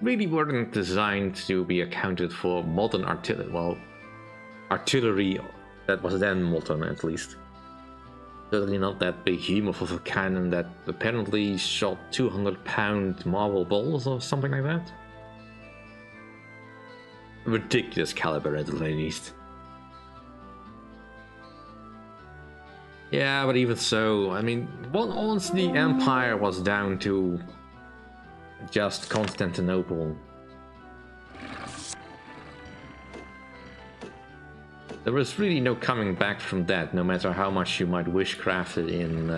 really weren't designed to be accounted for modern artillery. Well, artillery that was then modern, at least. Certainly not that behemoth of a cannon that apparently shot 200-pound marble balls or something like that. A ridiculous caliber, at the very least. Yeah, but even so, I mean, once the Empire was down to just Constantinople, there was really no coming back from that, no matter how much you might wishcraft it in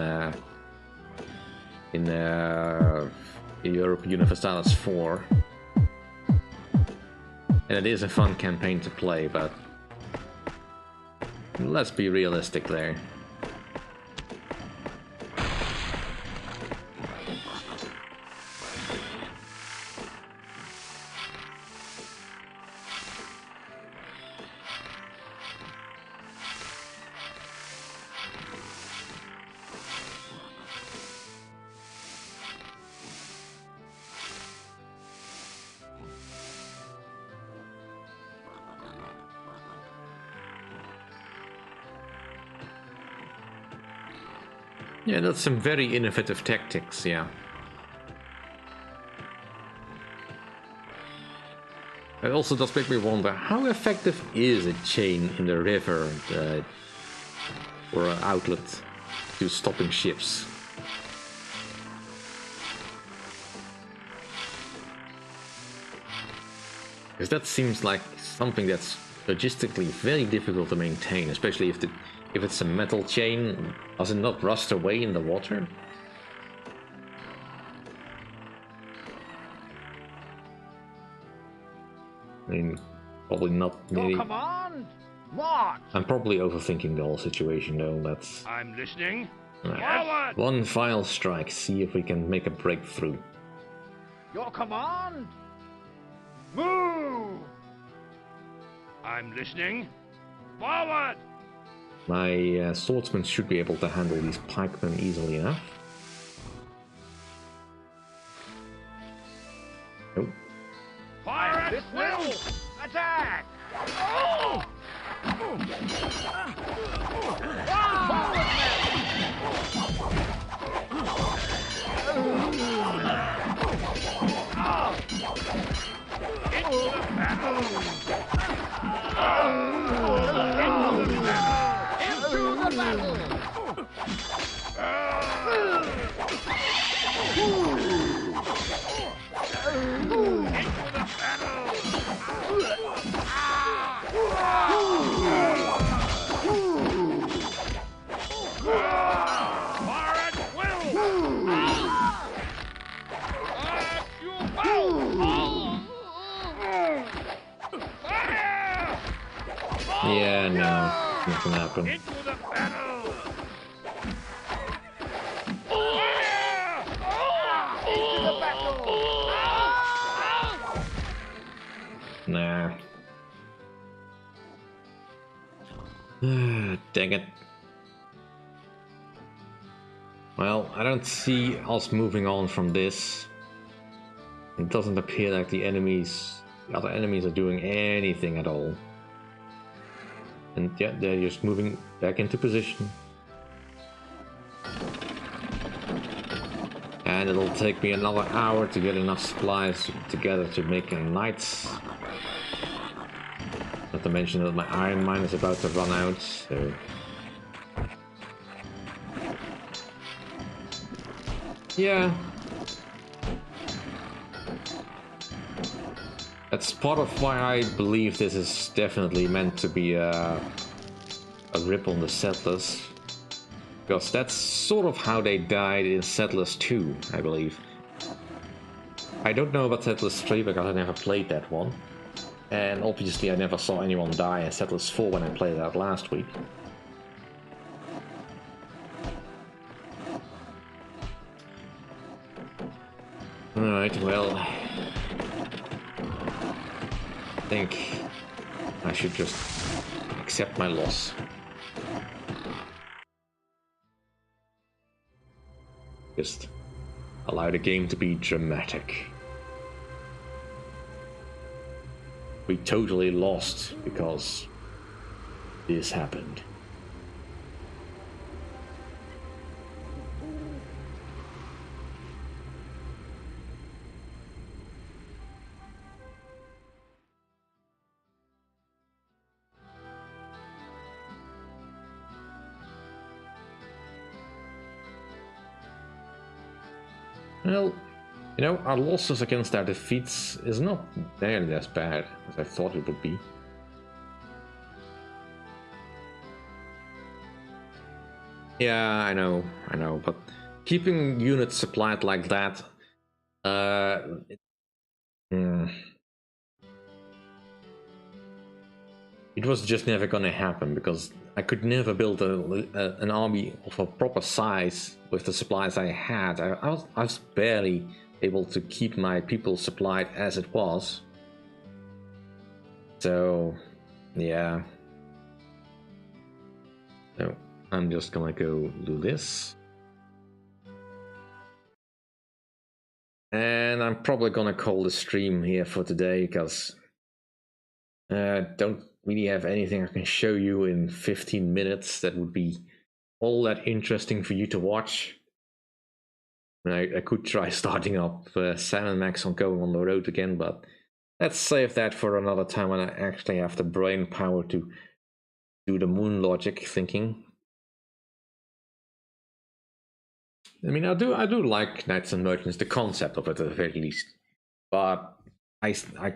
Europa Universalis 4. And it is a fun campaign to play, but let's be realistic there. Yeah, that's some very innovative tactics, yeah. It also does make me wonder, how effective is a chain in the river or an outlet to stopping ships? Because that seems like something that's logistically very difficult to maintain, especially if it's a metal chain. Does it not rust away in the water? I mean, probably not really. Your command? March. I'm probably overthinking the whole situation though. That's... I'm listening. Forward! One final strike, see if we can make a breakthrough. Your command? Move! I'm listening. Forward! My swordsmen should be able to handle these pikemen easily enough. Nope. Fire at will! Attack! Oh! Into the battle! Yeah, no, nothing happened. Into the battle! Into the battle! Nah. Dang it. Well, I don't see us moving on from this. It doesn't appear like the other enemies are doing anything at all. And yeah, they're just moving back into position. And it'll take me another hour to get enough supplies together to make knights. Not to mention that my iron mine is about to run out, so... Yeah. That's part of why I believe this is definitely meant to be a rip on the Settlers. Because that's sort of how they died in Settlers 2, I believe. I don't know about Settlers 3 because I never played that one. And obviously I never saw anyone die in Settlers 4 when I played that last week. Alright, well... I think I should just accept my loss. Just allow the game to be dramatic. We totally lost because this happened. Well, you know, our losses against our defeats is not nearly as bad as I thought it would be. Yeah, I know, but keeping units supplied like that, it was just never gonna happen because I could never build an army of a proper size with the supplies I had. I was barely able to keep my people supplied as it was. So, yeah. So, I'm just gonna go do this. And I'm probably gonna call the stream here for today because I don't really have anything I can show you in 15 minutes that would be all that interesting for you to watch. I could try starting up Sam and Max on Going on the Road again, but let's save that for another time when I actually have the brain power to do the moon logic thinking. I mean, I do like Knights and Merchants, the concept of it at the very least, but I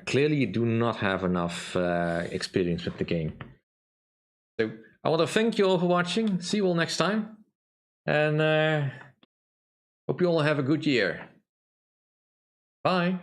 clearly do not have enough experience with the game. So I want to thank you all for watching. See you all next time, and hope you all have a good year. Bye.